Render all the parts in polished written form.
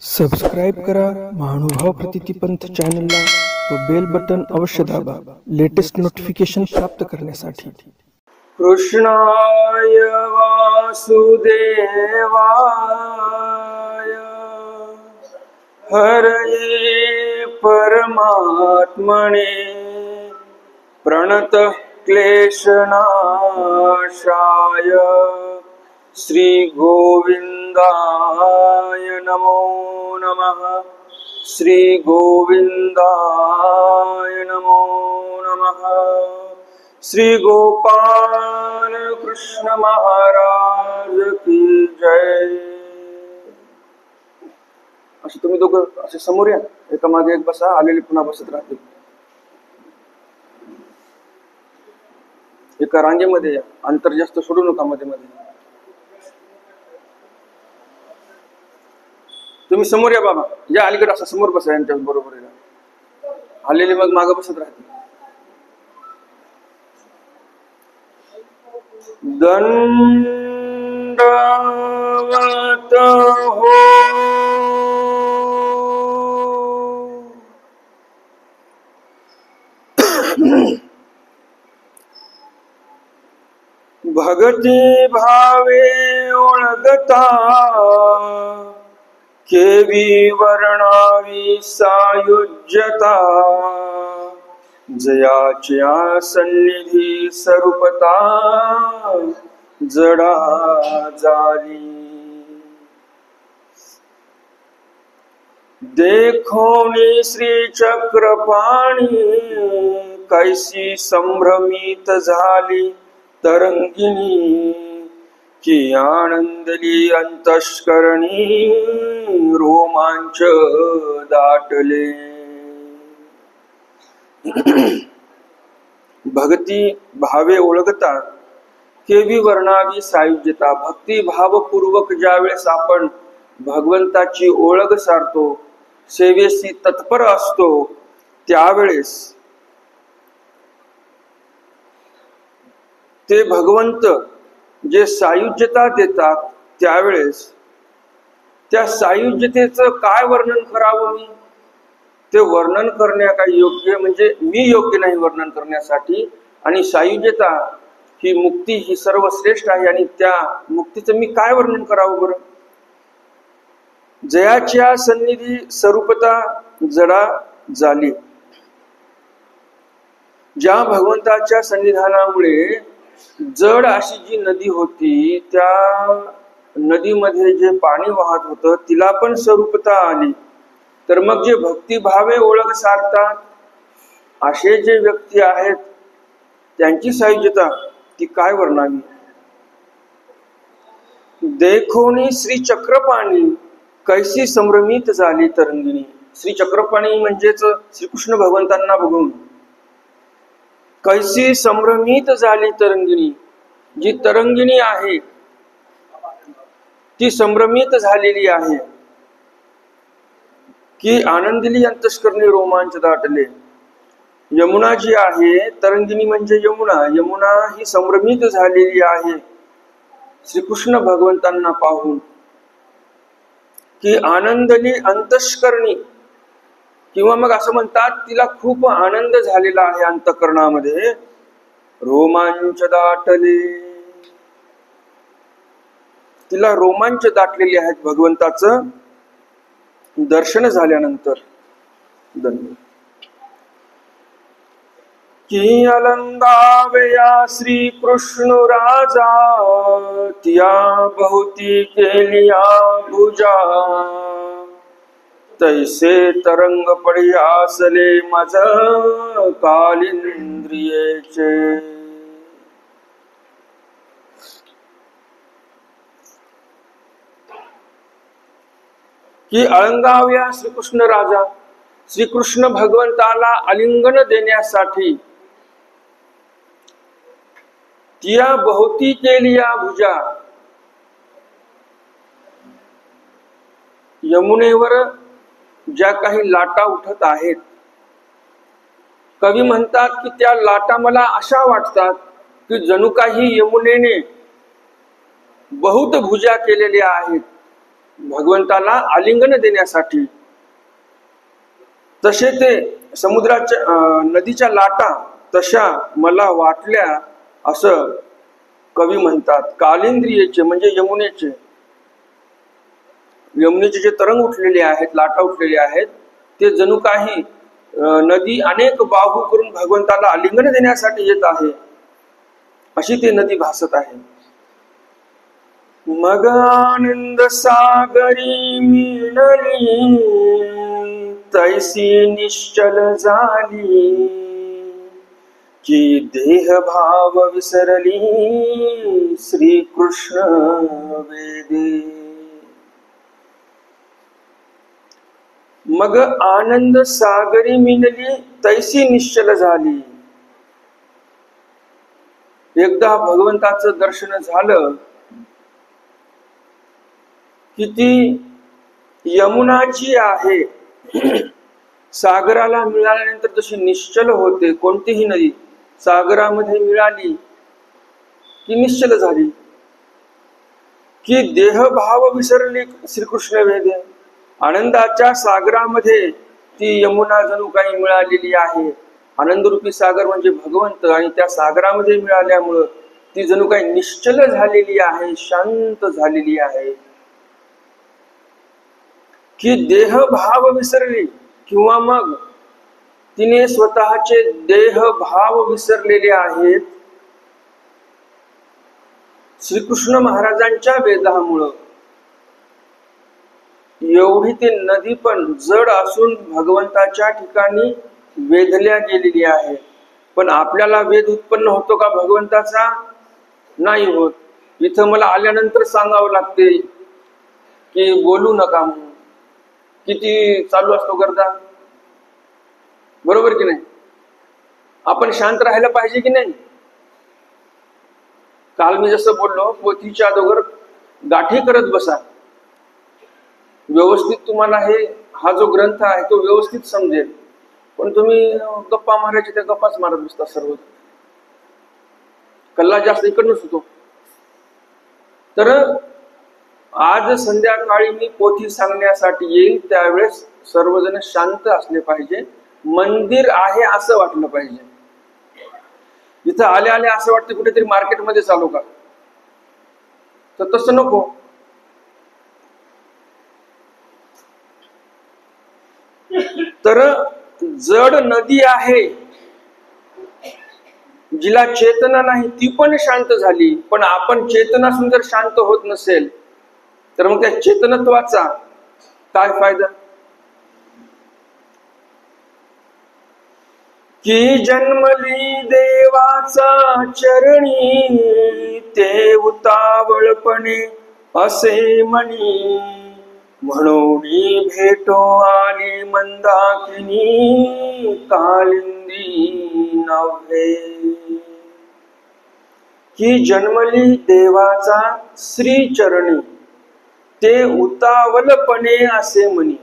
Subscribe करा महानुभाव प्रतितीपंथ चॅनलला व बेल बटन अवश्य दाबा लेटेस्ट नोटिफिकेशन प्राप्त करण्यासाठी। कृष्णाय वासुदेवाय हरये परमात्मने प्रणतः क्लेशनाशाय श्री गोविंदाय नमो नमः। श्री गोविंदाय नमो नमः। श्री गोपाल कृष्ण महाराज की जय। असे तुम्ही दोघं असे समोर या, एका मागे एक बसा, आलेले पुन्हा बसत राहतील। एका रांगेमध्ये या, अंतर जास्त सोडू नका मध्ये मध्ये। तुम्ही समोर या बाबा, या अलीकडे असं समोर बसा, यांच्या बरोबर या, आलेले मग मागे बसत राहतील। दंडवत हो भगती भावे ओळगता केवी वर्णावी सायुज्यता जयाच्या सन्निधी स्वरूपता जडा जाली देखोनी श्री चक्रपाणी कैसी संभ्रमित झाली तरंगिणी की आनंदली अंतःकरणी रोमांच दाटले। भक्ती भावे ओळखता केवी वर्णावी सायुज्यता। भक्ती भावपूर्वक ज्यावेळेस आपण भगवंताची ओळख सारतो, सेवेशी तत्पर असतो, त्यावेळेस ते भगवंत जे सायुज्यता देतात, त्यावेळेस त्या सायुज्यतेचं काय वर्णन करावं मी, ते वर्णन करण्या काही योग्य म्हणजे मी योग्य नाही वर्णन करण्यासाठी। आणि सायुज्यता ही मुक्ती ही सर्वश्रेष्ठ आहे, आणि त्या मुक्तीचं मी काय वर्णन करावं बरं। जयाच्या सन्निधी स्वरूपता जडा झाली। ज्या भगवंताच्या सन्निधानामुळे जड अशी जी नदी होती, त्या नदीमध्ये जे पाणी वाहत होतं तिला पण स्वरूपता आली। तर मग जे भक्तिभावे ओळख सारतात असे जे व्यक्ती आहेत, त्यांची सायुज्यता ती काय वर्णावी। देखोनी श्री चक्रपाणी कैसी संभ्रमित झाली तरंगिणी। श्री चक्रपाणी म्हणजेच श्रीकृष्ण भगवंतांना बघून कैसी संभ्रमित झाली तरंगिणी। जी तरंगिणी आहे ती संभ्रमित झालेली आहे की आनंदिली अंतःकरणी रोमांच दाटले। यमुना जी आहे, तरंगिणी म्हणजे यमुना, यमुना ही संभ्रमित झालेली आहे श्रीकृष्ण भगवंतांना पाहून की आनंदली अंतःकरणी, किंवा मग असं म्हणतात तिला खूप आनंद झालेला आहे अंतःकरणामध्ये, रोमांच दाटले, तिला रोमांच दाटलेले आहेत भगवंताचं दर्शन झाल्यानंतर। की अलंगावया श्री कृष्ण राजा तिया बहुती केलिया भुजा तैसे तरंग पडी आसले मज कालिंद्रियेचे। की अलंगाव्या श्रीकृष्ण राजा, श्रीकृष्ण भगवंताला आलिंगन देण्यासाठी तिया बहुती केलिया भुजा, यमुनेवर ज्या काही लाटा उठत आहेत, कवी म्हणतात की त्या लाटा मला अशा वाटतात की जणू काही यमुनेने बहुत भुजा केलेल्या आहेत, भगवंताला आलिंगन देण्यासाठी. तसे ते समुद्राच्या नदीच्या लाटा तशा मला वाटल्या असं कवी म्हणतात. कालिंद्रियेचे म्हणजे यमुनेचे जे तरंग उठलेले आहेत, लाटा उठलेले आहेत, ते जणू काही नदी अनेक बाहू करून भगवंताला आलिंगन देण्यासाठी येत आहे, अशी ती नदी भासत आहे. मग आनंद सागरी मिळली, तैसी निश्चल झाली, की देह भाव विसरली श्री कृष्ण वेदे. मग आनंद सागरी मिळली, तैसी निश्चल झाली. एकदा भगवंताचं दर्शन झालं की ती यमुना जी आहे सागराला मिळाल्यानंतर जशी निश्चल होते, कोणतीही नदी सागरामध्ये मिळाली की निश्चल झाली, की देहभाव विसरली श्रीकृष्ण वेदे. आनंदाच्या सागरामध्ये ती यमुना जणू काही मिळालेली आहे. आनंदरूपी सागर म्हणजे भगवंत, आणि त्या सागरामध्ये मिळाल्यामुळं ती जणू काही निश्चल झालेली आहे, शांत झालेली आहे. की देहभाव विसरली, किंवा मग तिने स्वतःचे देहभाव विसरलेले आहेत श्रीकृष्ण महाराजांच्या वेदामुळं. एवढी ती नदी पण जड असून भगवंताच्या ठिकाणी वेधल्या गेलेली आहे. पण आपल्याला वेध उत्पन्न होतो का भगवंताचा? नाही होत. इथं मला आल्यानंतर सांगावं लागते की बोलू नका म्हणून. किती चालू असतो करता, बरोबर की नाही? आपण शांत राहायला पाहिजे की नाही? काल मी जसं बोललो, पोथीच्या अगोदर गाठी करत बसा, व्यवस्थित तुम्हाला हा जो ग्रंथ आहे तो व्यवस्थित समजेल. पण तुम्ही गप्पा मारायचे त्या गप्पाच मारत बसता सर्व. कल्ला जास्त इकडनंच होतो. तर आज संध्याकाळी मी पोथी सांगण्यासाठी येईल, त्यावेळेस सर्वजण शांत असले पाहिजे. मंदिर आहे असं वाटलं पाहिजे. इथं आले आले असं वाटतं कुठेतरी मार्केटमध्ये चालू का, तर तसं नको. तर जड नदी आहे जिला चेतना नाही, ती पण शांत झाली. पण आपण चेतना असून जर शांत होत नसेल तर मग त्या चेतनत्वाचा काय फायदा? की जन्मली देवाचा चरणी, ते उतावळपणे असे म्हणी, म्हणून भेटो आली मंदाकिनी, कालिंदी नव्हे. की जन्मली देवाचा श्री चरणी, ते उतावलपणे असे म्हणी.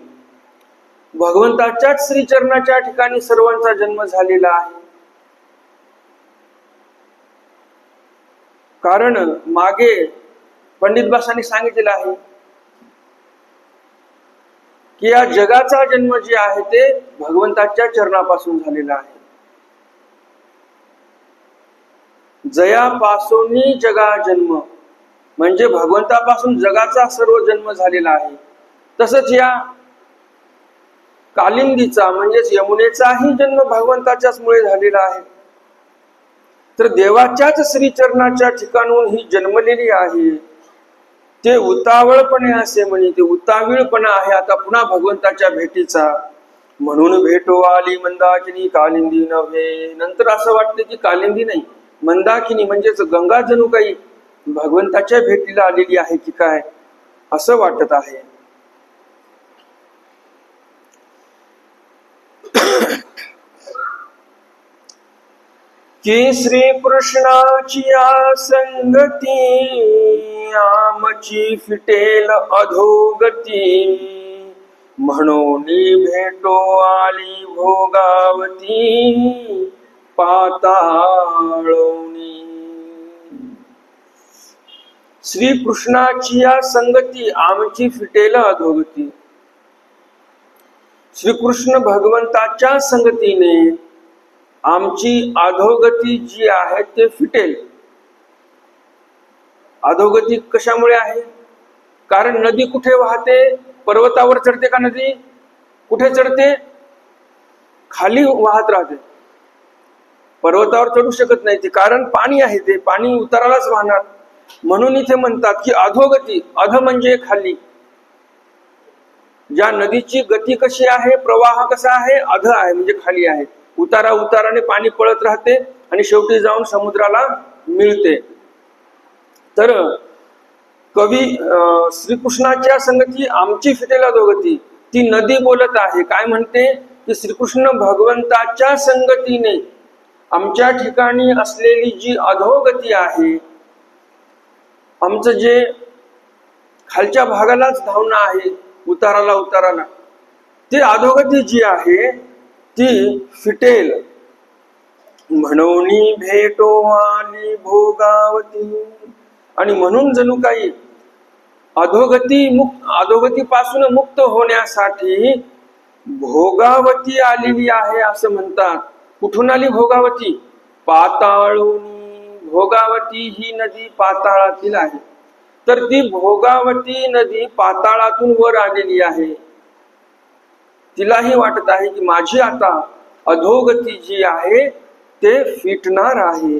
भगवंताच्याच श्रीचरणाच्या ठिकाणी सर्वांचा जन्म झालेला आहे. कारण मागे पंडित बासांनी सांगितलेलं आहे की या जगाचा जन्म जे आहे ते भगवंताच्या चरणापासून झालेला आहे. जयापासून जगा जन्म म्हणजे भगवंतापासून जगाचा सर्व जन्म झालेला आहे. तसंच या कालिंदीचा म्हणजेच यमुनेचाही जन्म भगवंताच्याच मुळे झालेला आहे. तर देवाच्याच श्रीचरणाच्या ठिकाणून ही जन्मलेली आहे. ते उतावळपणे असे म्हणे, ते उतावीळपणा आहे आता पुन्हा भगवंताच्या भेटीचा. म्हणून भेटो आली मंदाकिनी, कालिंदी नव्हे. नंतर असं वाटतं की कालिंदी नाही, मंदाकिनी म्हणजेच गंगा जणू काही भगवंताच्या भेटीला आलेली आहे की काय, असं वाटत आहे. की श्री कृष्णाची संगती, आमची फिटेल अधोगती, म्हणून भेटो आली भोगावती, पाताळोनी. श्रीकृष्णाची या संगती आमची फिटेल अधोगती. श्रीकृष्ण भगवंताच्या संगतीने आमची अधोगती जी आहे ते फिटेल. अधोगती कशामुळे आहे? कारण नदी कुठे वाहते? पर्वतावर चढते का नदी? कुठे चढते? खाली वाहत राहते. पर्वतावर चढू शकत नाही ती, कारण पाणी आहे, ते पाणी उतारालाच वाहणार. म्हणून इथे म्हणतात की अधोगती. अध म्हणजे खाली. ज्या नदीची गती कशी आहे, प्रवाह कसा आहे? अध आहे म्हणजे खाली आहे. उताराने पाणी पळत राहते आणि शेवटी जाऊन समुद्राला मिळते. तर कवी श्रीकृष्णाच्या संगती आमची फिटेल अधोगती, ती नदी बोलत आहे. काय म्हणते की श्रीकृष्ण भगवंताच्या संगतीने आमच्या ठिकाणी असलेली जी अधोगती आहे, आमचं जे खालच्या भागालाच धावणं आहे, उताराला, ती अधोगती जी आहे ती फिटेल. म्हणून भेटो आली भोगावती. आणि म्हणून जणू काही अधोगतीपासून मुक्त होण्यासाठी भोगावती आलेली आहे असं म्हणतात. कुठून आली भोगावती? पाताळून. भोगावती ही नदी पाताळातील आहे. तर ती भोगावती नदी पाताळातून वर आलेली आहे. तिलाही वाटत आहे की माझी आता अधोगती जी आहे ते फिटणार आहे.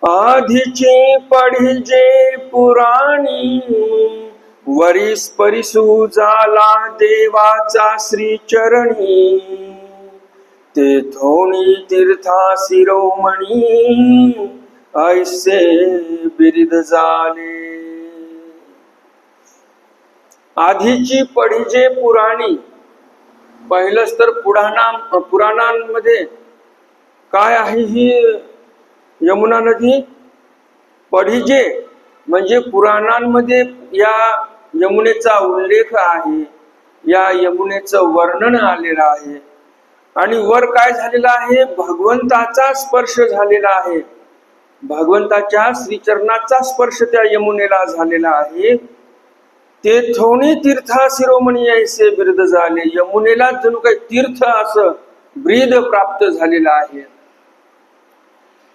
आधीची पढिजे पुराणी, वरीस परिसू झाला देवाचा श्रीचरणी. ते थोणी तीर्था शिरोमणी, ऐसे बिरिद झाले. आधीची पढिजे पुराणी. पहिलंच तर पुराणांमध्ये काय आहे ही यमुना नदी? पढिजे म्हणजे पुराणांमध्ये या यमुनेचा उल्लेख आहे, या यमुनेचं वर्णन आलेलं आहे. आणि वर काय झालेला आहे? भगवंताचा स्पर्श झालेला आहे. भगवंताच्या श्रीचरणाचा स्पर्श त्या यमुनेला झालेला आहे. ते थोणी तीर्था शिरोमणी ऐसे बिरुद झाले. यमुनेला जणू काही तीर्थ असं ब्रीद प्राप्त झालेलं आहे.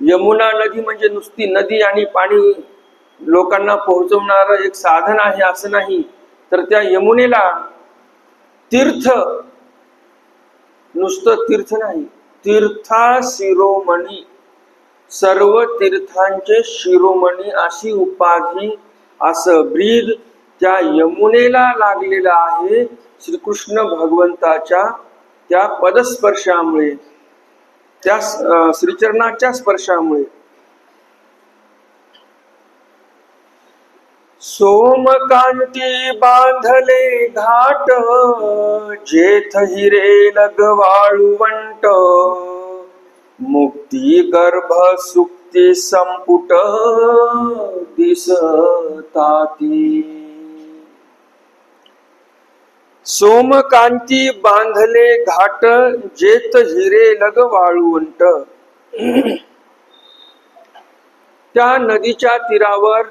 यमुना नदी म्हणजे नुसती नदी आणि पाणी लोकांना पोहोचवणार एक साधन आहे असं नाही, तर त्या यमुनेला तीर्थ, नुसतं तीर्थ नाही, तीर्था शिरोमणी, सर्व तीर्थांचे शिरोमणी अशी उपाधी, असं ब्रीद त्या यमुनेला लागलेला आहे. श्रीकृष्ण भगवंताच्या त्या पदस्पर्शामुळे, त्या श्रीचरणाच्या स्पर्शामुळे. सोमकांती बांधले घाट, जेथ हिरे लग वाळुवंट. मुक्ती गर्भ सुक्ती संपुट दिसताती. सोमकांती बांधले घाट, जेथ हिरे लग वाळुवंट. त्या नदीच्या तीरावर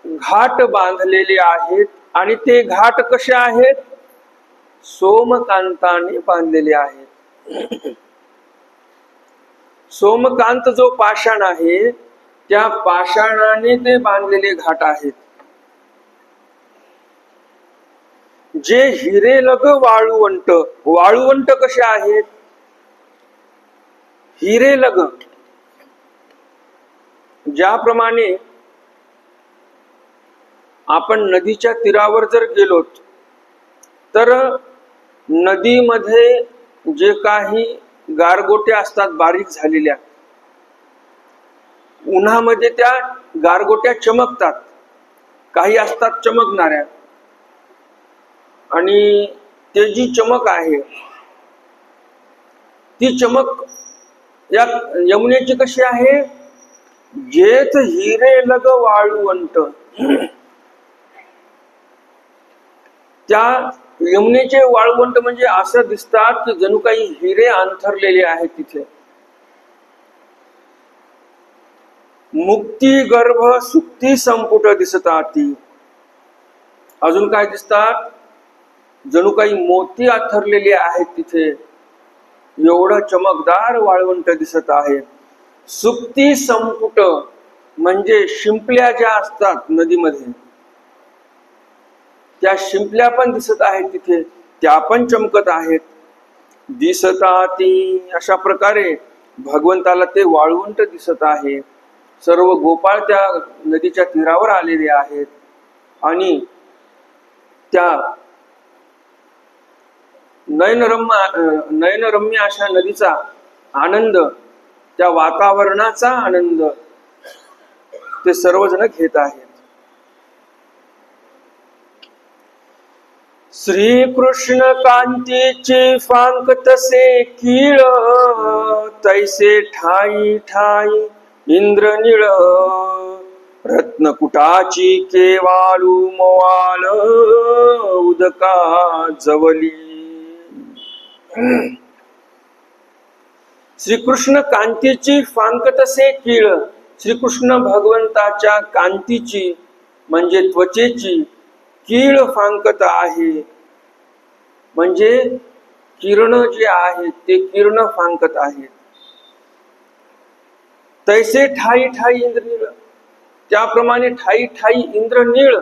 घाट बांधलेले आहेत. आणि ते घाट कसे आहेत? सोमकांताने बांधलेले आहेत. सोमकांत जो पाषाण आहे, त्या पाषाणाने ते बांधलेले घाट आहेत. जे हिरे लग वाळुवंट. वाळुवंट कसे आहेत? हिरे लग. ज्याप्रमाणे आपण नदीच्या तीरावर जर गेलो तर नदीमध्ये जे काही गारगोट्या असतात बारीक झालेल्या, उन्हामध्ये त्या गारगोट्या चमकतात, काही असतात चमकणाऱ्या. आणि ते जी चमक आहे, ती चमक या यमुनेची कशी आहे? जेथ हिरे लग वाळुवंट. त्या यमुनेचे वाळवंट म्हणजे असं दिसतात की जणू काही हिरे अंथरलेले आहेत तिथे. मुक्ती गर्भ सुक्ती संपुट दिसताती. अजून काय दिसतात? जणू काही मोती आथरलेले आहेत तिथे, एवढं चमकदार वाळवंट दिसत आहे. सुक्ती संपुट म्हणजे शिंपल्या ज्या असतात नदीमध्ये, त्या शिंपल्या पण दिसत आहेत तिथे, त्या पण चमकत आहेत. दिसताती अशा प्रकारे भगवंताला ते वाळवंट दिसत आहे. सर्व गोपाळ त्या नदीच्या तीरावर आलेले आहेत आणि त्या नयनरम्य अशा नदीचा आनंद, त्या वातावरणाचा आनंद ते सर्वजण घेत आहेत. श्रीकृष्ण कांतीची फांक तसे कीळ, तैसे ठाई ठाई इंद्रनीळ. रत्नकुटाची केवाळू मोवाळ, उदका जवली. श्रीकृष्ण कांतीची फांक तसे कीळ. श्रीकृष्ण भगवंताच्या कांतीची म्हणजे त्वचेची कीळ फांकत आहे, म्हणजे किरण जे आहेत ते किरण फांकत आहेत. तैसे ठाई ठाई इंद्रनीळ, त्याप्रमाणे ठाई ठाई इंद्रनीळ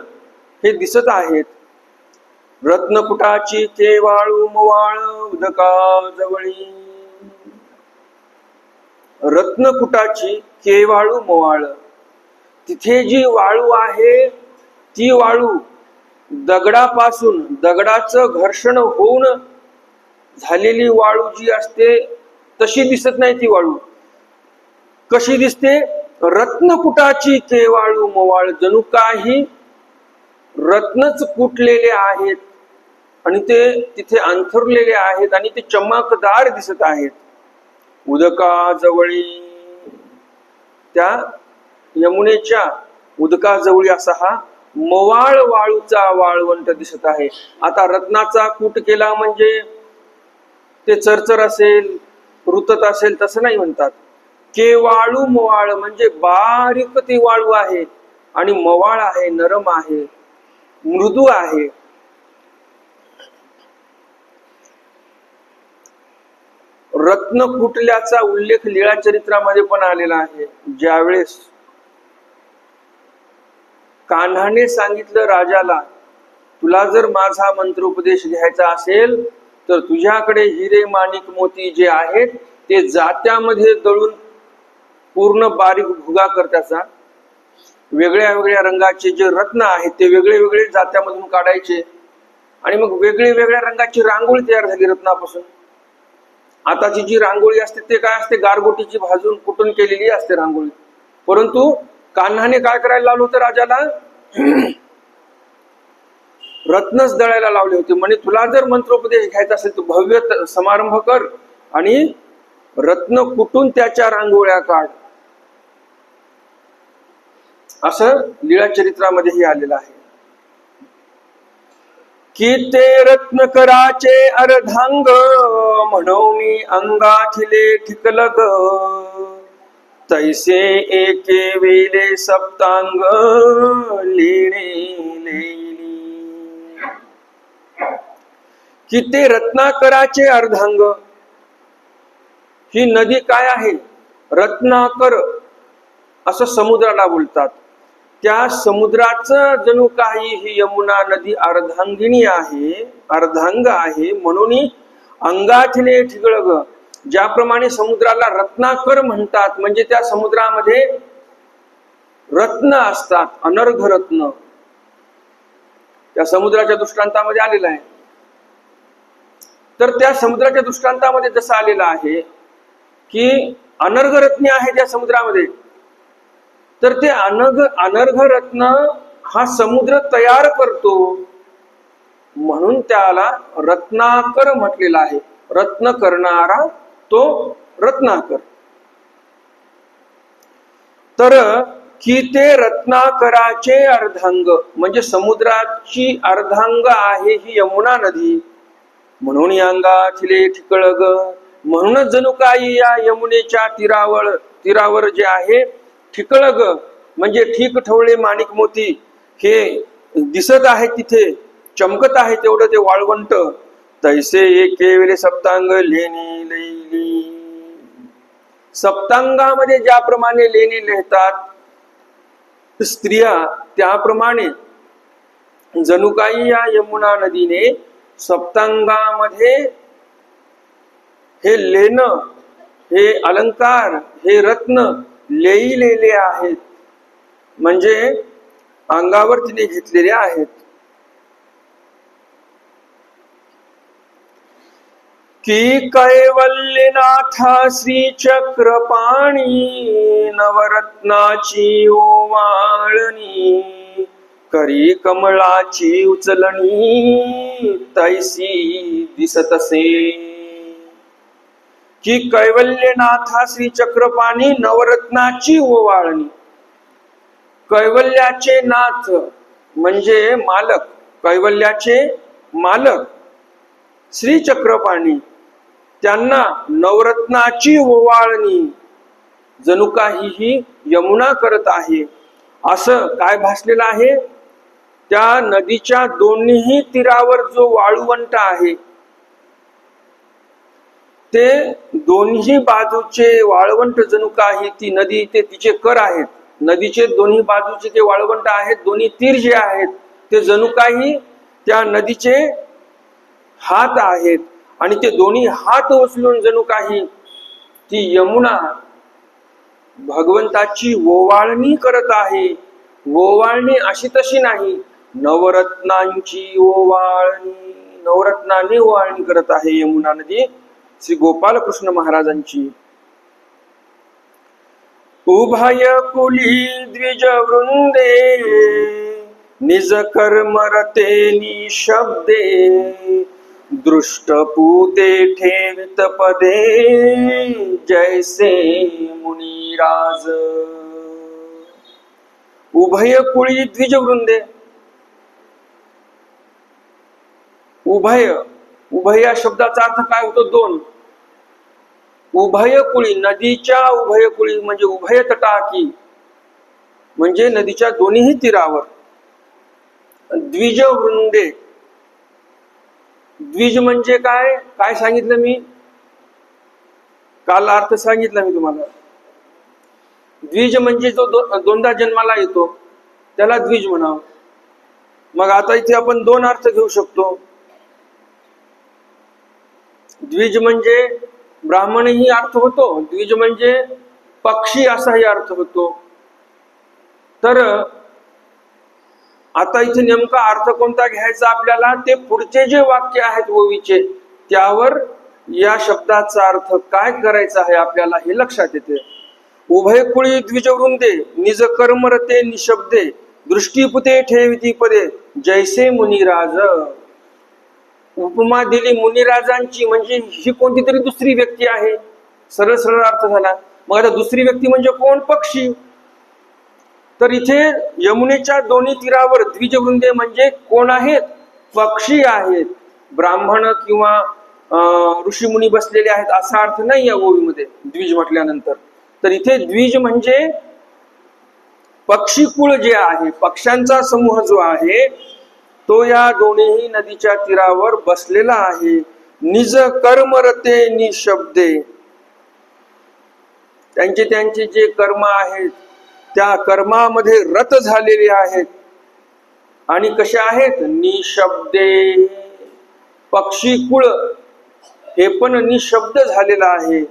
हे दिसत आहेत. रत्नकुटाची केवाळू मोवाळ, उदका जवळी. रत्नकुटाची केवाळू मोवाळ, तिथे जी वाळू आहे ती वाळू दगडापासून, दगडाचं घर्षण होऊन झालेली वाळू जी असते तशी दिसत नाही. ती वाळू कशी दिसते? रत्नकुटाची केवाळू मोवाळ, जणू काही रत्नच कुटलेले आहेत आणि ते तिथे अंथरलेले आहेत आणि ते चमकदार दिसत आहेत. उदका जवळी, त्या यमुनेच्या उदकाजवळी असा हा मोवाळ वाळूचा वाळवंट दिसत आहे. आता रत्नाचा कूट केला म्हणजे ते चरचर असेल, रुतत असेल तसं नाही म्हणतात. केवाळू मोवाळ म्हणजे बारीक ती वाळू आहे आणि मोवाळ आहे, नरम आहे, मृदू आहे. रत्न कुटल्याचा उल्लेख लीळा चरित्रामध्ये पण आलेला आहे. ज्यावेळेस कान्हाने सांगितलं राजाला, तुला जर माझा मंत्रोपदेश घ्यायचा असेल तर तुझ्याकडे हिरे माणिक मोती जे आहेत ते जात्यामध्ये दळून पूर्ण बारीक भुगा कर, त्याचा वेगळ्या वेगळ्या रंगाचे जे रत्न आहेत ते वेगळे वेगळे जात्यामधून काढायचे आणि मग वेगळ्या वेगळ्या रंगाची रांगोळी तयार झाली रत्नापासून. आताची जी रांगोळी असते ते काय असते? गारगोटीची भाजून कुटून केलेली असते रांगोळी. परंतु कान्हाने काय करायला लावलं होतं राजाला? रत्नच दळायला लावले होते. म्हणजे तुला जर मंत्रोपदेश घ्यायचा असेल तर भव्य समारंभ कर आणि रत्न कुटून त्याच्या रांगोळ्या काढ, असं लीळा चरित्रामध्येही आलेलं आहे. की ते रत्न कराचे अर्धांग, म्हणून अंगाथिले ठिकलग. तैसे एके वेले सप्तांग, लेणे लेली. की ते रत्नाकराचे अर्धांग, ही नदी काय आहे? रत्नाकर असं समुद्राला बोलतात. त्या समुद्राचं जणू काही ही यमुना नदी अर्धांगिनी आहे, अर्धांग आहे. म्हणून अंगाथिले ठिगळग, ज्याप्रमाणे समुद्राला रत्नाकर म्हणतात म्हणजे त्या समुद्रामध्ये रत्न असतात, अनर्घ रत्न. त्या समुद्राच्या दृष्टांतामध्ये आलेला आहे. तर त्या समुद्राच्या दृष्टांतामध्ये जसं आलेलं आहे की अनर्घ रत्ने आहे त्या समुद्रामध्ये, तर ते अनर्घ रत्न हा समुद्र तयार करतो म्हणून त्याला रत्नाकर म्हटलेला आहे. रत्न करणारा तो रत्नाकर. तर की ते रत्नाकराचे अर्धांग म्हणजे समुद्राची अर्धांग आहे ही यमुना नदी. म्हणून अंगाथिले ठिकळग, म्हणूनच जणू काही या यमुनेच्या तीरावर जे आहे ठिकळग म्हणजे ठीक ठवळे माणिक मोती हे दिसत आहे, तिथे चमकत आहे तेवढं ते वाळवंट. तैसे एके वेळे सप्तांग लेणी लैली. सप्तांगामध्ये ज्याप्रमाणे लेणी लिहितात स्त्रिया, त्याप्रमाणे जणू काही या यमुना नदीने सप्तांगामध्ये हे लेणं, हे अलंकार, हे रत्न लेईलेले आहेत, म्हणजे अंगावर तिने घेतलेले आहेत. की कैवल्यनाथा श्री चक्रपाणी नवरत्नाची ओवाळणी करी कमळाची उचलणी तैसी दिसतसे. की कैवल्यनाथा श्री चक्रपाणी नवरत्नाची ओवाळणी. कैवल्याचे नाथ म्हणजे मालक, कैवल्याचे मालक श्री चक्रपाणी, त्यांना नवरत्नाची ओवाळणी जणू काही ही यमुना करत आहे. असं काय भासलेलं आहे? त्या नदीच्या दोन्ही तीरावर जो वाळवंट आहे, ते दोन्ही बाजूचे वाळवंट जणू काही ती नदी, ते तिचे कर आहेत. नदीचे दोन्ही बाजूचे जे वाळवंट आहेत, दोन्ही तीर जे आहेत, ते जणू काही त्या नदीचे हात आहेत. आणि ते दोन्ही हात उचलून जणू काही ती यमुना भगवंताची ओवाळणी करत आहे. ओवाळणी अशी तशी नाही, नवरत्नांची ओवाळणी, नवरत्नाने ओवाळणी करत आहे यमुना नदी श्री गोपाल कृष्ण महाराजांची. उभय कुली द्विज वृंदे निज कर्म रते निशब्दे दृष्टपूते ठेवित पदे जैसे मुनिराज. उभय कुळी द्विज वृंदे. उभय, उभय या शब्दाचा अर्थ काय होतो? दोन. उभय कुळी, नदीच्या उभय कुळी म्हणजे उभय तटाकी, म्हणजे नदीच्या दोन्ही तीरावर. द्विज वृंदे, द्विज म्हणजे काय? काय सांगितलं मी काल? अर्थ सांगितला मी तुम्हाला. द्विज म्हणजे जो दोनदा जन्माला येतो त्याला द्विज म्हणावं. मग आता इथे आपण दोन अर्थ घेऊ शकतो. द्विज म्हणजे ब्राह्मणही अर्थ होतो, द्विज म्हणजे पक्षी असाही अर्थ होतो. तर आता इथे नेमका अर्थ कोणता घ्यायचा आपल्याला? ते पुढचे जे वाक्य आहेत ओवीचे, त्यावर या शब्दाचा अर्थ काय करायचा आहे आपल्याला हे लक्षात येते. उभय कुळी द्विजवृंदे निज कर्मरते निशब्दे दृष्टीपुते ठेविती पदे जैसे मुनिराज. उपमा दिली मुनिराजांची, म्हणजे ही कोणती तरी दुसरी व्यक्ती आहे. सरळ सरळ अर्थ झाला. मग आता दुसरी व्यक्ती म्हणजे कोण? पक्षी. तर इथे यमुनेच्या दोन्ही तीरावर द्विजवृंदे म्हणजे कोण आहेत? पक्षी आहेत. ब्राह्मण किंवा ऋषीमुनी बसलेले आहेत असा अर्थ नाही या ओवीमध्ये द्विज म्हटल्यानंतर. तर इथे द्विज म्हणजे पक्षीकुळ जे आहे, पक्ष्यांचा समूह जो आहे, तो या दोन्ही नदीच्या तीरावर बसलेला आहे. निज कर्मरते निशब्दे. त्यांचे त्यांचे जे कर्म आहेत त्या कर्मामध्ये रत झालेले आहेत. आणि कसे आहेत? निशब्दे. पक्षीकुळ हे पण निशब्द झालेलं आहे,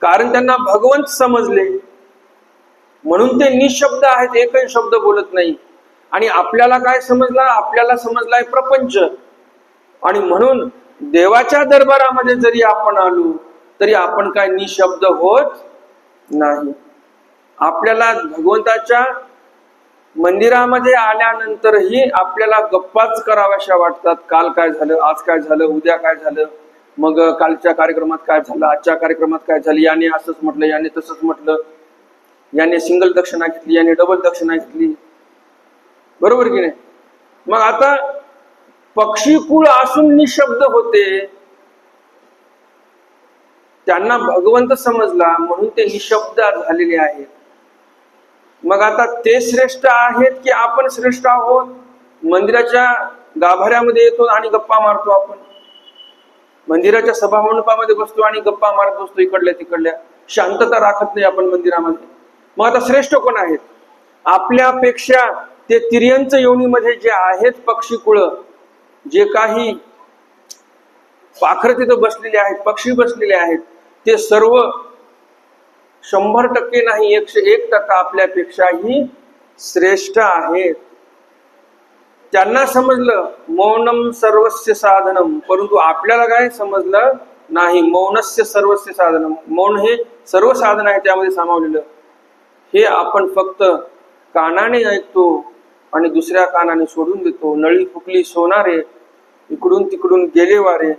कारण त्यांना भगवंत समजले म्हणून ते निशब्द आहेत, एकही शब्द बोलत नाही. आणि आपल्याला काय समजला? आपल्याला समजलाय प्रपंच. आणि म्हणून देवाच्या दरबारामध्ये जरी आपण आलो तरी आपण काय निशब्द होत नाही. आपल्याला भगवंताच्या मंदिरामध्ये आल्यानंतरही आपल्याला गप्पाच कराव्याशा वाटतात. काल काय झालं, आज काय झालं, उद्या काय झालं, मग कालच्या कार्यक्रमात काय झालं, आजच्या कार्यक्रमात काय झालं, याने असंच म्हटलं, याने तसंच म्हटलं, याने सिंगल दक्षिणा घेतली, याने डबल दक्षिणा घेतली, बरोबर की नाही? मग आता पक्षीकुळ असून निशब्द होते, त्यांना भगवंत समजला म्हणून ते निशब्द झालेले आहेत. मग आता ते श्रेष्ठ आहेत की आपण श्रेष्ठ आहोत? मंदिराच्या गाभाऱ्यामध्ये येतो आणि गप्पा मारतो आपण, मंदिराच्या सभामंडपामध्ये बसतो आणि गप्पा मारत बसतो इकडल्या तिकडल्या, शांतता राखत नाही आपण मंदिरामध्ये. मग आता श्रेष्ठ कोण आहेत? आपल्यापेक्षा ते तिर्यंच योनीमध्ये जे आहेत पक्षीकुळ, जे काही पाखर तिथं बसलेले आहेत, पक्षी बसलेले आहेत, ते सर्व 100% नाही 101% आपल्यापेक्षाही श्रेष्ठ आहेत. त्यांना समजलं मौनम सर्वस्य साधनम, परंतु आपल्याला काय समजलं नाही. मौनस्य सर्वस्य साधनम, मौन हे सर्व साधन आहे त्यामध्ये सामावलेलं. हे आपण फक्त कानाने ऐकतो आणि दुसऱ्या कानाने सोडून देतो. नळी फुकली सोनारे, इकडून तिकडून गेले वारे.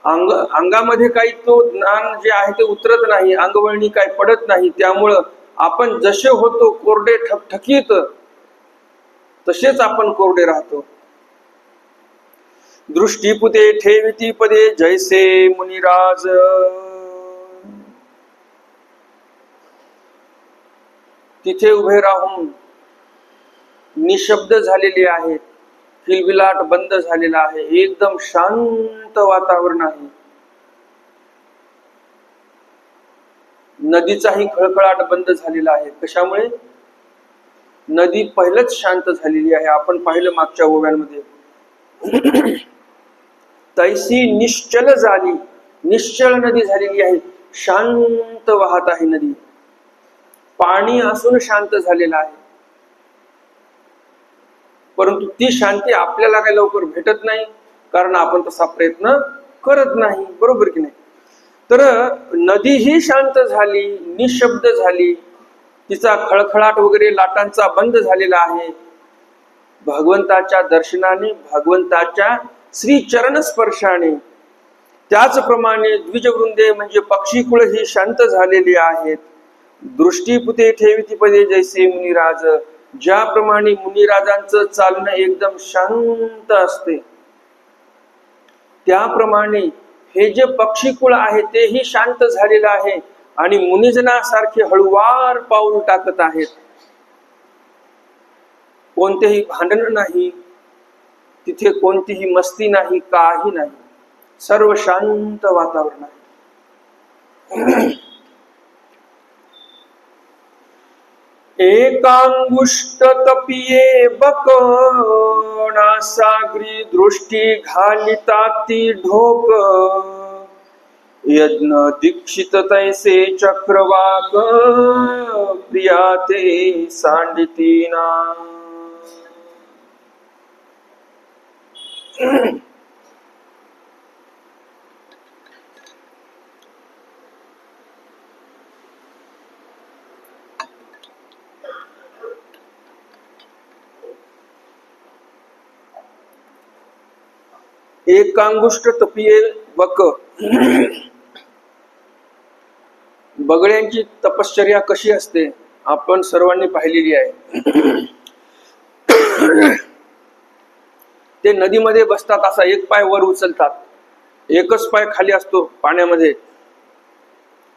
अंगामध्ये काही तो ज्ञान जे आहे ते उतरत नाही, अंगवळणी काही पडत नाही. त्यामुळं आपण जसे होतो कोरडे ठकठकीत, तसेच आपण कोरडे राहतो. दृष्टीपुते ठेविती पदे जैसे मुनिराज. तिथे उभे राहून निशब्द झालेले आहेत, किलबिलाट बंद झालेला आहे, एकदम शांत वातावरण आहे. नदीचाही खळखळाट बंद झालेला आहे. कशामुळे? नदी पहिलंच शांत झालेली आहे. आपण पाहिलं मागच्या ओव्यांमध्ये. तैसी निश्चल झाली, निश्चल नदी झालेली आहे, शांत वाहत आहे नदी. पाणी असून शांत झालेलं आहे, परंतु ती शांती आपल्याला काही लवकर भेटत नाही, कारण आपण तसा प्रयत्न करत नाही. बरोबर की नाही? तर नदी ही शांत झाली, निशब्द झाली, तिचा खळखळाट वगैरे लाटांचा बंद झालेला आहे. भगवंताच्या दर्शनाने, भगवंताच्या श्री चरण स्पर्शाने. त्याचप्रमाणे द्विजवृंदे म्हणजे पक्षीकुळ ही शांत झालेली आहेत. दृष्टीपुते ठेविती पदे जैसे मुनिराज. ज्याप्रमाणे मुनिराजांचं चालणं एकदम शांत असते, त्याप्रमाणे हे जे पक्षीकुळ आहे तेही शांत झालेलं आहे आणि मुनिजनासारखे हळुवार पाऊल टाकत आहेत. कोणतेही भांडण नाही, तिथे कोणतीही मस्ती नाही, काही नाही, सर्व शांत वातावरण आहे. एकांगुष्ट तपिये बक, नासाग्री दृष्टी घालिता ती ढोक. यज्ञ दीक्षित तैसे चक्रवाक, प्रिया ते सांडितीना. एकांगुष्ट तपिये बक. बगड्यांची तपश्चर्या कशी असते आपण सर्वांनी पाहिलेली आहे. ते नदीमध्ये बसतात, असा एक पाय वर उचलतात, एकच पाय खाली असतो पाण्यामध्ये,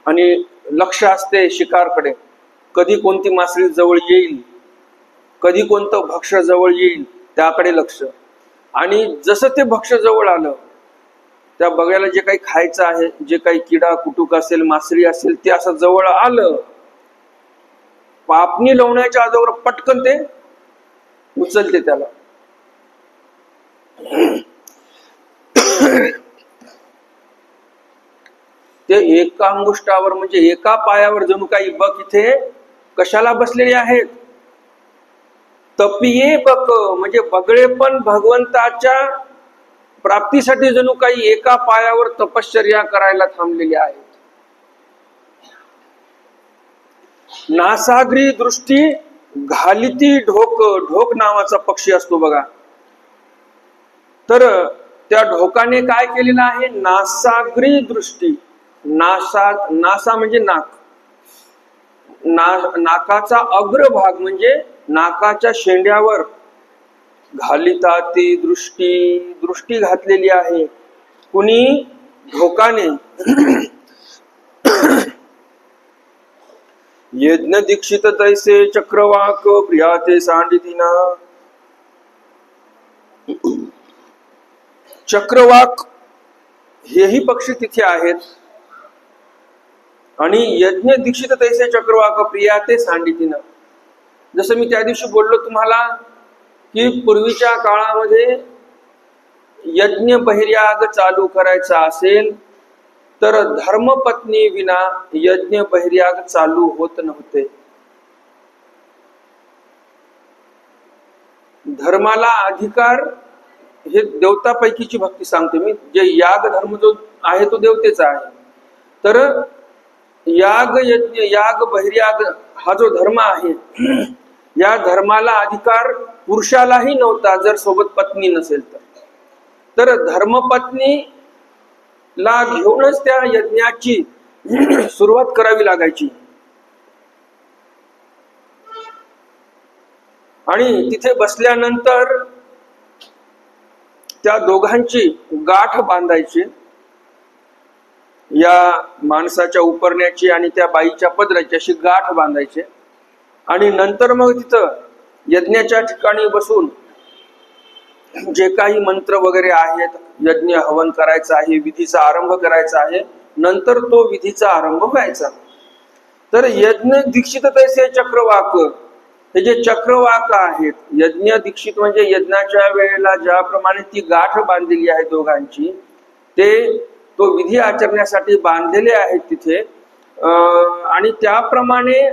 आणि लक्ष असते शिकारकडे. कधी कोणती मासळी जवळ येईल, कधी कोणतं भक्ष्य जवळ येईल, त्याकडे लक्ष. आणि जसं ते भक्ष्य जवळ आलं, त्या बगळ्याला जे काही खायचं आहे, जे काही किडा कुटुक असेल, मासळी असेल, ते असं जवळ आलं, पापणी लावण्याच्या अगोदर पटकन ते उचलते त्याला. ते एका अंगुष्ठावर म्हणजे एका पायावर जणू काही बक इथे कशाला बसलेले आहेत? तपिये बक म्हणजे बगळे पण भगवंताच्या प्राप्तीसाठी जणू काही एका पायावर तपश्चर्या करायला थांबलेले आहेत. नासाग्री दृष्टी घालिती ढोक. ढोक नावाचा पक्षी असतो बघा. तर त्या ढोकाने काय केलेलं आहे? नासाग्री दृष्टी. नासा म्हणजे नाक. नाकाचा अग्रभाग म्हणजे नाकाच्या शेंड्यावर घालिता ती दृष्टी. दृष्टी घातलेली आहे कुणी? ढोकाने. यज्ञ दीक्षित तैसे चक्रवाक प्रिया ते सांडितीना. चक्रवाक हेही पक्षी तिथे आहेत आणि यज्ञ दीक्षित तैसे चक्रवाक प्रिया ते सांडितीना. जसं मी त्या दिवशी बोललो तुम्हाला की पूर्वीच्या काळामध्ये यज्ञ बहिर्याग चालू करायचा असेल तर धर्मपत्नी विना यज्ञ बहिर्याग चालू होत नव्हते. धर्माला अधिकार, हे देवतापैकीची भक्ती सांगते मी, जे याग धर्म जो आहे तो देवतेचा आहे. तर याग यज्ञ याग बहिर्याग हा जो धर्म आहे या धर्माला अधिकार पुरुषालाही नव्हता जर सोबत पत्नी नसेल तर धर्मपत्नी ला घेऊनच त्या यज्ञाची सुरुवात करावी लागायची. आणि तिथे बसल्यानंतर त्या दोघांची गाठ बांधायची, या माणसाच्या उपरण्याची आणि त्या बाईच्या पदराची अशी गाठ बांधायची. आणि नंतर मग तिथं यज्ञाच्या ठिकाणी बसून जे काही मंत्र वगैरे आहेत, यज्ञ हवन करायचा आहे, विधीचा आरंभ करायचा आहे, नंतर तो विधीचा आरंभ व्हायचा. तर यज्ञ दीक्षित तैसे चक्रवाक, हे जे चक्रवाक आहेत, यज्ञ दीक्षित म्हणजे यज्ञाच्या वेळेला ज्याप्रमाणे ती गाठ बांधलेली आहे दोघांची, ते तो विधी आचरण्यासाठी बांधलेले आहेत तिथे. आणि त्याप्रमाणे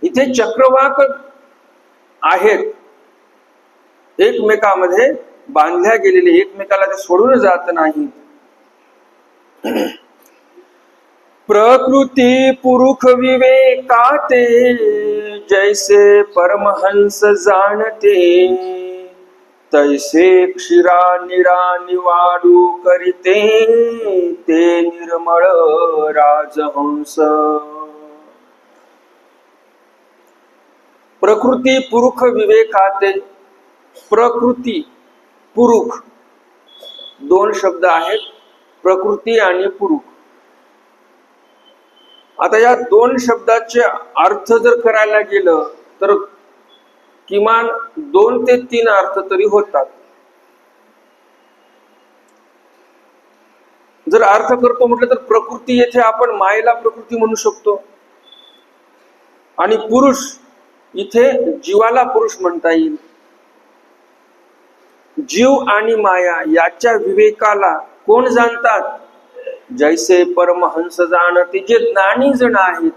इथे चक्रवाक आहेत, एकमेकामध्ये बांधल्या गेलेले, एकमेकाला ते सोडून जात नाही. प्रकृती पुरुष विवेकाते जैसे परमहंस जाणते तैसे क्षीरा निरा निवाडू करिते ते निर्मळ राजहंस. प्रकृती पुरुष विवेकाते, प्रकृती पुरुष दोन शब्द आहेत, प्रकृती आणि पुरुष. आता या दोन शब्दाचे अर्थ जर करायला गेलं तर किमान 2 ते 3 अर्थ तरी होतात. जर अर्थ करतो म्हटलं तर प्रकृती येथे आपण मायेला प्रकृती म्हणू शकतो आणि पुरुष इथे जीवाला पुरुष म्हणता येईल. जीव आणि माया याच्या विवेकाला कोण जाणतात? जैसे परमहंस जाणते, जे ज्ञानी जण आहेत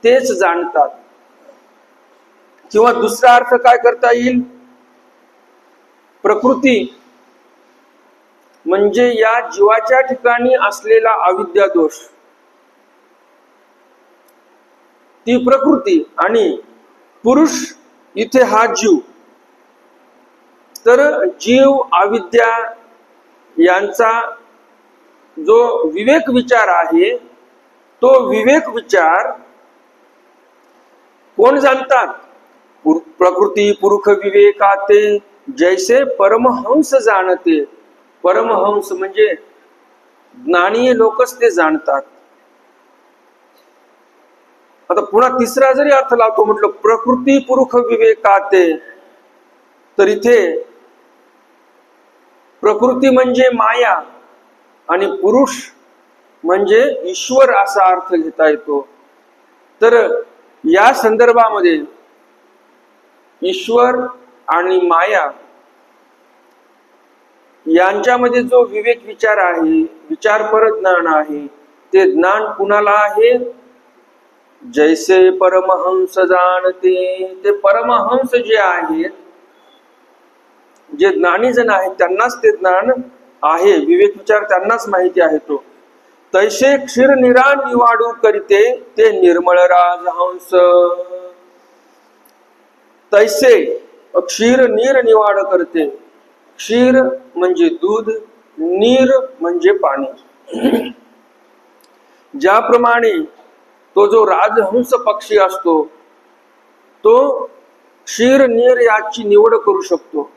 तेच जाणतात. किंवा दुसरा अर्थ काय करता येईल? प्रकृती म्हणजे या जीवाच्या ठिकाणी असलेला अविद्या दोष, ती प्रकृती. आणि पुरुष इथे हा जीव. तर जीव अविद्या यांचा जो विवेक विचार आहे तो विवेक विचार कोण जाणतात? प्रकृती पुरुष विवेकाते जैसे परमहंस जाणते. परमहंस म्हणजे ज्ञानी लोकच ते जाणतात. आता पुन्हा तिसरा जरी अर्थ लावतो म्हटलं प्रकृती पुरुष विवेकाते, तर इथे प्रकृती म्हणजे माया आणि पुरुष म्हणजे ईश्वर असा अर्थ घेता येतो. तर या संदर्भामध्ये ईश्वर आणि माया यांच्यामध्ये जो विवेक विचार आहे, विचारपर ज्ञान आहे, ते ज्ञान कुणाला आहे? जैसे परमहंस जाणते. ते परमहंस जे आहेत, जे ज्ञानी जण आहेत त्यांनाच ते ज्ञान आहे, विवेक विचार त्यांनाच माहिती आहे तो. तैसे क्षीर निरा निवाडू करिते ते निर्मळ राजहंस. तैसे क्षीर नीर निवाड करते. क्षीर म्हणजे दूध, नीर म्हणजे पाणी. ज्याप्रमाणे तो जो राजहंस पक्षी असतो तो क्षीर नीर याची निवड करू शकतो.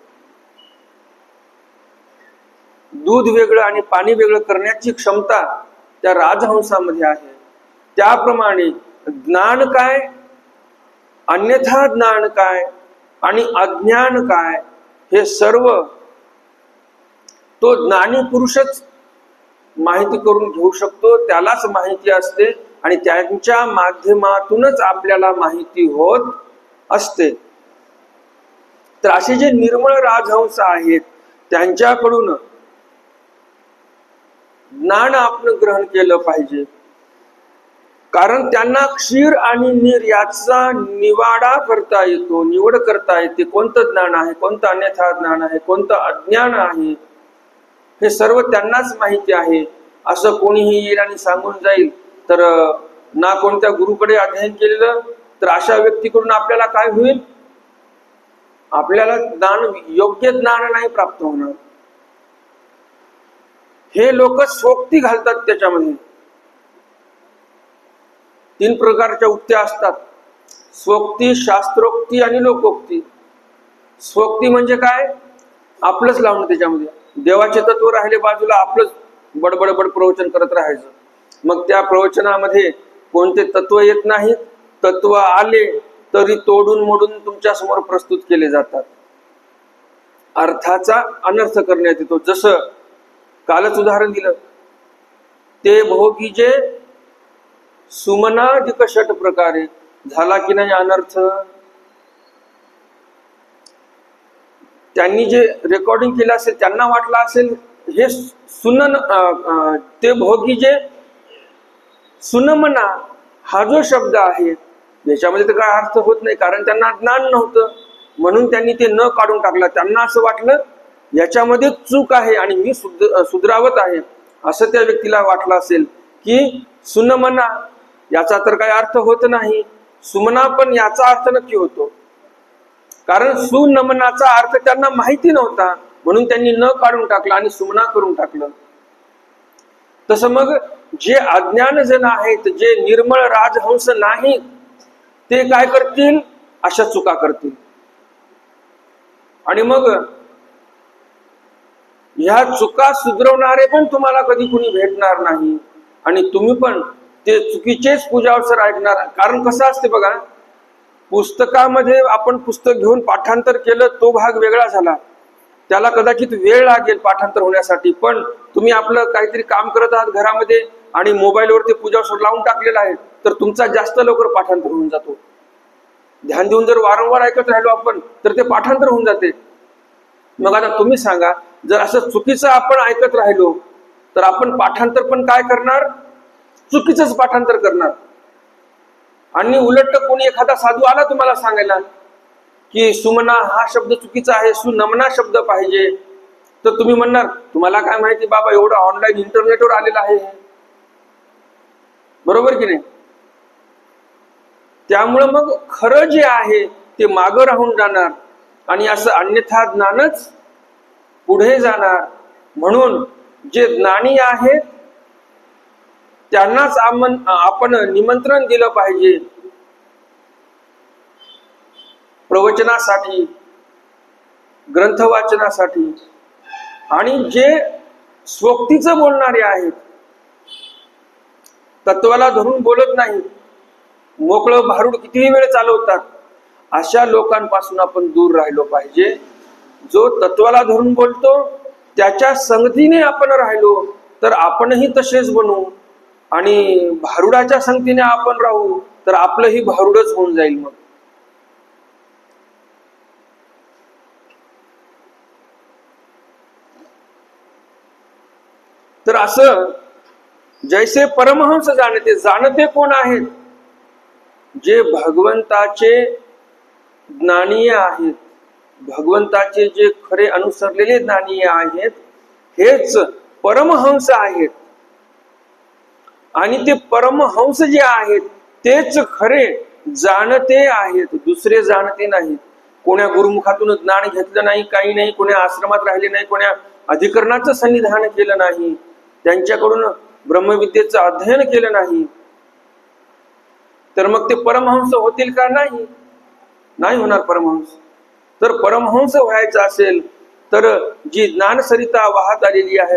दूध वेगळं आणि पाणी वेगळं करण्याची क्षमता त्या राजहंसामध्ये आहे. त्याप्रमाणे ज्ञान काय, अन्यथा ज्ञान काय आणि अज्ञान काय, हे सर्व तो ज्ञानी पुरुषच माहिती करून घेऊ शकतो, त्यालाच माहिती असते आणि त्यांच्या माध्यमातूनच आपल्याला माहिती होत असते. तर असे जे निर्मळ राजहंस आहेत त्यांच्याकडून ज्ञान आपण ग्रहण केलं पाहिजे, कारण त्यांना क्षीर आणि नीर याचा निवाडा करता येतो, निवड करता येते. कोणतं ज्ञान आहे, कोणतं अन्यथा ज्ञान आहे, कोणतं अज्ञान आहे, हे सर्व त्यांनाच माहिती आहे. असं कोणीही येईल आणि सांगून जाईल तर ना कोणत्या गुरुकडे अध्ययन केलेलं, तर अशा व्यक्तीकडून आपल्याला काय होईल, आपल्याला ज्ञान, योग्य ज्ञान नाही प्राप्त होणार. हे लोक सोक्ती घालतात त्याच्यामध्ये. 3 प्रकारच्या उक्त्या असतात, स्वोक्ती, शास्त्रोक्ती आणि लोकोक्ती. स्वोक्ती म्हणजे काय, आपलंच लावणं, त्याच्यामध्ये देवाचे तत्व राहिले बाजूला, आपलंच बडबडबड प्रवचन करत राहायचं. मग त्या प्रवचनामध्ये कोणते तत्व येत नाहीत, तत्व आले तरी तोडून मोडून तुमच्या समोर प्रस्तुत केले जातात, अर्थाचा अनर्थ करण्यात येतो. जसं कालच उदाहरण दिलं, ते भोगी जे सुमनाधिक षट प्रकारे, झाला की नाही अनर्थ. त्यांनी जे रेकॉर्डिंग केलं असेल त्यांना वाटलं असेल हे सुनन, ते भोगी जे सुनमना हा जो शब्द आहे याच्यामध्ये तर काय अर्थ होत नाही, कारण त्यांना ज्ञान नव्हतं, म्हणून त्यांनी ते न काढून टाकलं. त्यांना असं वाटलं याच्यामध्ये चूक आहे आणि मी सुधरावत आहे, असं त्या व्यक्तीला वाटलं असेल की सुनमना याचा तर काय अर्थ होत नाही, सुमना पण याचा अर्थ नक्की होतो. कारण सुनमनाचा अर्थ त्यांना माहिती नव्हता, म्हणून त्यांनी न काढून टाकलं आणि सुमना करून टाकलं. तसं मग जे अज्ञान जन आहेत, जे निर्मळ राजहंस नाहीत, ते काय करतील, अशा चुका करतील. आणि मग ह्या चुका सुधरवणारे पण तुम्हाला कधी कुणी भेटणार नाही आणि तुम्ही पण ते चुकीचेच पूजावसर ऐकणार. कारण कसं असते बघा, पुस्तकामध्ये आपण पुस्तक घेऊन पाठांतर केलं, तो भाग वेगळा झाला, त्याला कदाचित वेळ लागेल पाठांतर होण्यासाठी. पण तुम्ही आपलं काहीतरी काम करत आहात घरामध्ये आणि मोबाईलवर ते पूजावसर लावून टाकलेला आहे, तर तुमचा जास्त लवकर पाठांतर होऊन जातो. ध्यान देऊन जर वारंवार ऐकत राहिलो आपण तर ते पाठांतर होऊन जाते. मग आता तुम्ही सांगा, जर असं चुकीचं आपण ऐकत राहिलो तर आपण पाठांतर पण काय करणार, चुकीचंच पाठांतर करणार. आणि उलट कोणी एखादा साधू आला तुम्हाला सांगायला की सुमना हा शब्द चुकीचा आहे, सुनमना शब्द पाहिजे, तर तुम्ही म्हणणार तुम्हाला काय माहिती बाबा, एवढं ऑनलाईन इंटरनेटवर आलेलं आहे, बरोबर की नाही. त्यामुळं मग खरं जे आहे ते मागं राहून जाणार आणि असं अन्यथा ज्ञानच पुढे जाणार. म्हणून जे ज्ञानी आहेत त्यांनाच आपण निमंत्रण दिलं पाहिजे प्रवचनासाठी, ग्रंथ वाचनासाठी. आणि जे स्वोक्तीचं बोलणारे आहेत, तत्वाला धरून बोलत नाही, मोकळं भारूड कितीही वेळ चालवतात, अशा लोकांपासून आपण दूर राहिलो पाहिजे. जो तत्वाला धरून बोलतो त्याच्या संगतीने आपण राहिलो तर आपणही तसेच बनू, आणि भारुडाच्या संगतीने आपण राहू तर आपलंही भारुडच होऊन जाईल. मग तर असं जैसे परमहंस जाणते, जाणते कोण आहेत, जे भगवंताचे ज्ञानीय आहेत, भगवंताचे जे खरे अनुसरलेले ज्ञानीय आहेत, हेच परमहंस आहेत. आणि ते परमहंस जे आहेत तेच खरे जाणते आहेत, दुसरे जाणते नाहीत. कोण्या गुरुमुखातून ज्ञान घेतलं नाही, काही नाही, कोण्या आश्रमात राहिले नाही, कोण्या अधिकरणाचं सन्निधान केलं नाही, त्यांच्याकडून ब्रह्मविद्येचं अध्ययन केलं नाही, तर मग ते परमहंस होतील का? नाही होणार परमहंस. तर परमहंस व्हायचं असेल तर जी ज्ञानसरिता वाहत आलेली आहे,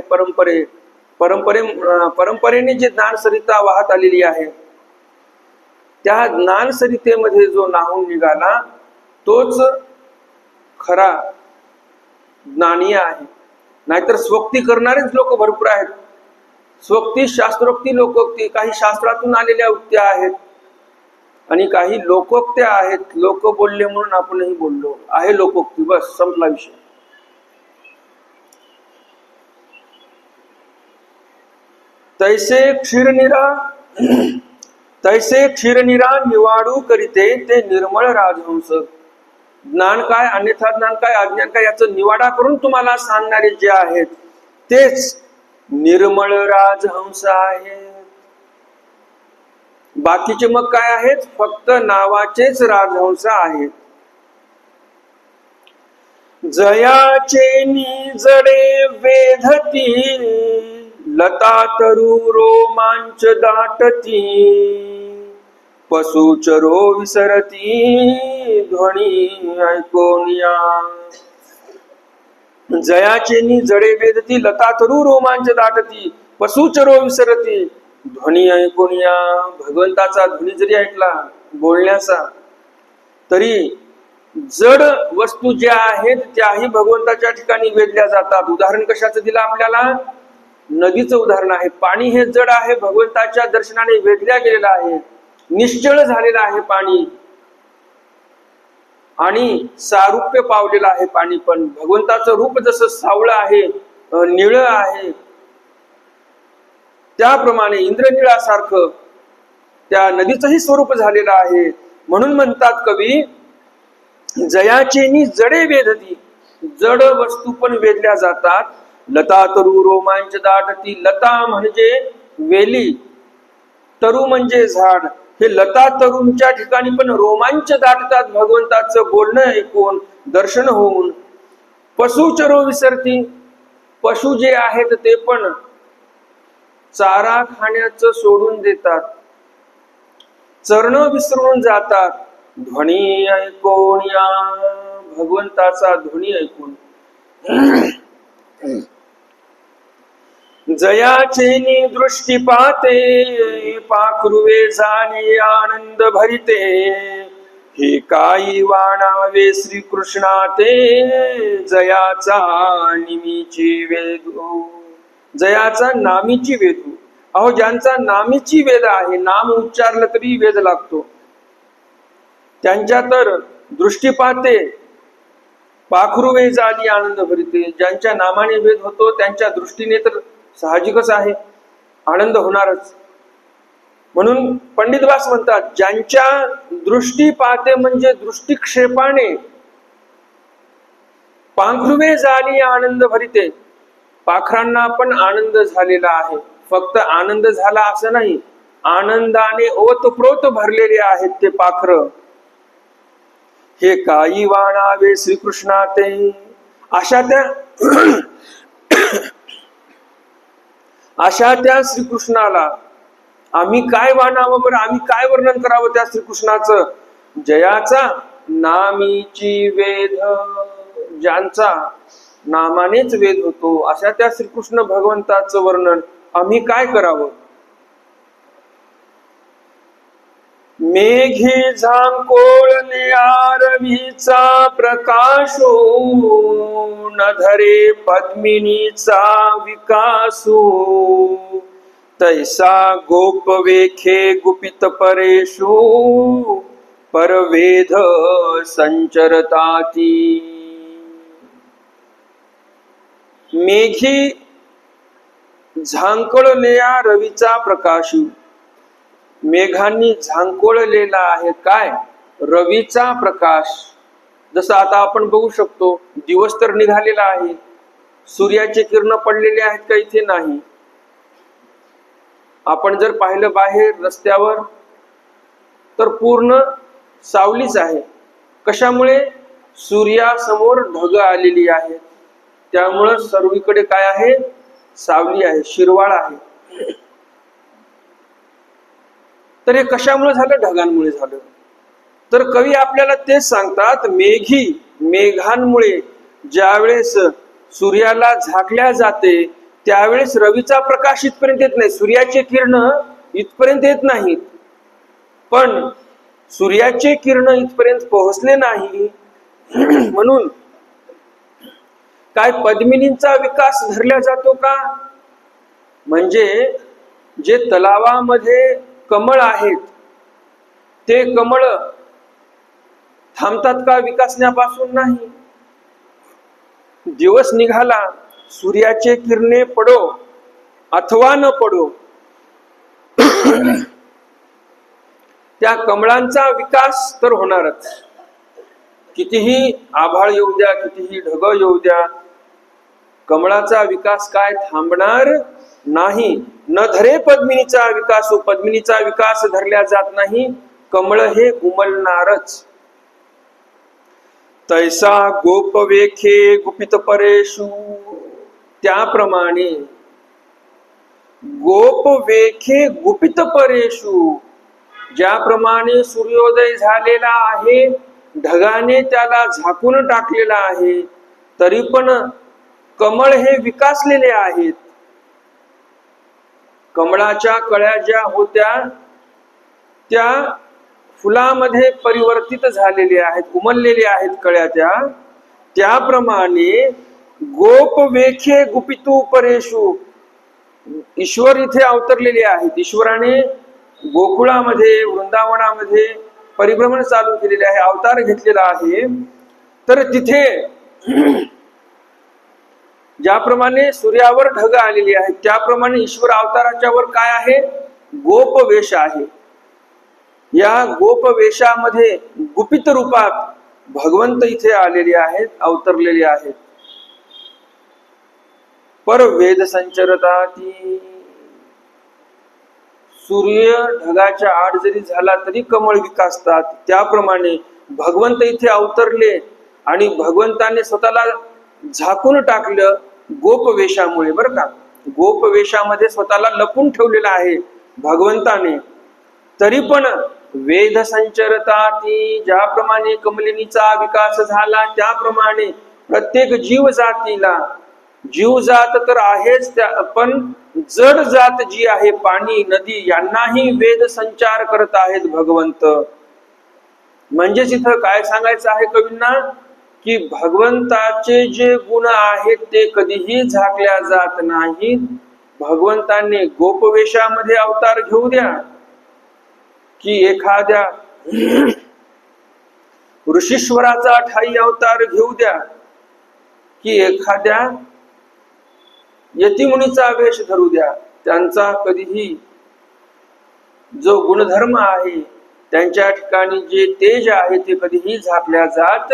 परंपरेने जी ज्ञानसरिता वाहत आलेली आहे, त्या ज्ञान सरितेमध्ये जो नाहून निघाला तोच खरा ज्ञानी आहे. नाहीतर स्वक्ती करणारेच लोक भरपूर आहेत. स्वक्ती शास्त्रोक्ती लोकोक्ती, काही शास्त्रातून आलेल्या उक्त्या आहेत आणि काही लोकोक्त्या आहेत. लोक बोलले म्हणून आपणही बोललो आहे लोकोक्ती, बस संपला विषय. तैसे क्षीरनिरा निवाडू करीते ते निर्मळ राजहंस. ज्ञान काय, अन्यथा ज्ञान काय, अज्ञान काय, याचा निवाडा करून तुम्हाला सांगणारे जे आहेत तेच निर्मळ राजहंस आहेत. बाकीचे मग काय आहेत, फक्त नावाचेच राजहंस आहेत. जयाचे निजडे वेधती लता तरु रोमांच दाटती पशुचरो विसरती ध्वनी ऐकोनिया. जयाचे निजडे वेधती लता तरु रोमांच दाटती पशुचरो विसरती ध्वनी ऐकोनिया. भगवंताचा ध्वनी जरी ऐकला बोलण्याचा तरी जड वस्तू ज्या आहेत त्याही भगवंताच्या ठिकाणी वेधल्या जातात. उदाहरण कशाचं दिलं आपल्याला, नदीचं उदाहरण आहे. पाणी हे जड आहे, भगवंताच्या दर्शनाने वेधल्या गेलेलं आहे, निश्चळ झालेलं आहे पाणी आणि सारूप्य पावलेलं आहे पाणी. पण भगवंताचं रूप जसं सावळं आहे, निळं आहे, त्याप्रमाणे इंद्रनिळासारखं त्या नदीचंही स्वरूप झालेलं आहे. म्हणून म्हणतात कवी, जयाचेनी जडे वेधती, जड वस्तू पण वेधल्या जातात. लता तरु रोमांच दाटती, लता म्हणजे वेली, तरु म्हणजे झाड. हे लता तरुंच्या ठिकाणी पण रोमांच दाटतात भगवंताचं बोलणं ऐकून, दर्शन होऊन. पशुचरो विसरती, पशु जे आहेत ते पण चारा खाण्याचं सोडून देतात, चरणं विसरून जातात. ध्वनी ऐकून या, भगवंताचा ध्वनी ऐकून. जयाचे दृष्टी पाते पाखरुवे झाली आनंद भरिते हे काही वाणावे श्रीकृष्णा ते जयाचा निमीची वेदू. जयाचा नामीची वेदू. अहो ज्यांचा नामीची वेद आहे, नाम उच्चारलं तरी वेद लागतो, त्यांच्या तर दृष्टीपाते पाखरुवे झाली आनंद भरिते. ज्यांच्या नामाने वेद होतो त्यांच्या दृष्टीने तर साहजिकच आहे, आनंद होणारच. म्हणून पंडितवास म्हणतात, ज्यांच्या दृष्टीपाते म्हणजे दृष्टिक्षेपाने पाखरुवे झाली आनंद भरिते, पाखरांना पण आनंद झालेला आहे. फक्त आनंद झाला असं नाही, आनंदाने ओतप्रोत भरलेले आहेत ते पाखर. हे काही वाणावे श्रीकृष्णा ते, अशा त्या श्रीकृष्णाला आम्ही काय वाणावं बरं, आम्ही काय वर्णन करावं त्या श्रीकृष्णाचं. जयाचा नामीची वेद, ज्यांचा नामानेच वेद होतो अशा त्या श्रीकृष्ण भगवंताचं वर्णन आम्ही काय करावं. मेघी झांकोळले आरवीचा प्रकाशो न धरे पद्मिनीचा विकासो तैसा गोप वेखे गुपित परेशु परवेध संचरताती. मेघी झांकळलेल्या रवीचा प्रकाश, मेघांनी झांकोळलेला आहे काय, रवीचा प्रकाश. जसं आता आपण बघू शकतो, दिवस तर निघालेला आहे, सूर्याचे किरण पडलेले आहेत का इथे नाही. आपण जर पाहिलं बाहेर रस्त्यावर तर पूर्ण सावलीच आहे. कशामुळे, सूर्यासमोर ढग आलेली आहे, त्यामुळं सर्वीकडे काय आहे, सावली आहे, शिरवाळ आहे. तर हे कशामुळे झालं, ढगांमुळे झालं. तर कवी आपल्याला तेच सांगतात, मेघांमुळे ज्यावेळेस सूर्याला झाकल्या जाते त्यावेळेस रवीचा प्रकाश इथपर्यंत येत नाही, सूर्याचे किरण इथपर्यंत येत नाहीत. पण सूर्याचे किरण इथपर्यंत पोहोचले नाही. म्हणून काय पद्मिनींचा विकास धरला जातो का? म्हणजे जे तलावामध्ये कमळ आहेत ते कमळ थांबतात का विकासण्यापासून? नाही. दिवस निघाला, सूर्याचे किरणे पडो अथवा न पडो, त्या कमळांचा विकास तर होणारच. कितीही आभाळ येऊ द्या, कितीही ढग येऊ द्या, कमळाचा विकास काय थांबणार नाही. न धरे पद्मिनीचा विकास, पद्मिनीचा विकास धरल्या जात नाही, कमळ हे उमलणारच. तैसा गोप वेखे गुपित परेशु, त्याप्रमाणे गोप वेखे गुपित परेशु, ज्याप्रमाणे सूर्योदय झालेला आहे, ढगाने त्याला झाकून टाकलेला आहे, तरी पण कमळ हे विकासलेले आहेत. कमळाच्या कळ्या ज्या होत्या त्या फुलामध्ये परिवर्तित झालेले आहेत, उमललेले आहेत कळ्या त्या. त्याप्रमाणे गोप वेखे गुपितू परेशु, ईश्वर इथे अवतरलेले आहेत. ईश्वराने गोकुळामध्ये, वृंदावनामध्ये परिभ्रमण चालू केलेले आहे, अवतार घेतलेला आहे. तर तिथे ज्याप्रमाणे सूर्यावर ढग आलेली आहेत, त्याप्रमाणे ईश्वर अवताराच्या वर काय आहे? गोपवेश आहे. या गोपवेशामध्ये गुपित रूपात भगवंत इथे आलेले आहेत, अवतरलेले आहेत. पर वेद संचरता ती, सूर्य ढगाच्या आड जरी झाला तरी कमळ विकासतात. त्याप्रमाणे भगवंत इथे अवतरले आणि भगवंताने स्वतःला झाकून टाकलं गोपवेशामुळे. बरं का, गोपवेशामध्ये स्वतःला लपून ठेवलेलं आहे भगवंताने. तरी पण वेद संचरता ती, ज्याप्रमाणे कमलिनीचा विकास झाला त्याप्रमाणे प्रत्येक जीव जातीला, जीव जात तर आहेच, पण जड जात जी आहे, पाणी नदी, यांनाही वेद संचार करत आहेत भगवंत. म्हणजेच इथं काय सांगायचं आहे कवींना, की भगवंताचे जे गुण आहेत ते कधीही झाकल्या जात नाहीत. भगवंताने गोपवेशामध्ये अवतार घेऊ द्या, की एखाद्या ऋषीश्वराचा ठाई अवतार घेऊ द्या, की एखाद्या यतिमुनीचा वेश धरू द्या, त्यांचा कधीही जो गुणधर्म आहे, त्यांच्या ठिकाणी जे तेज आहे ते कधीही झाकल्या जात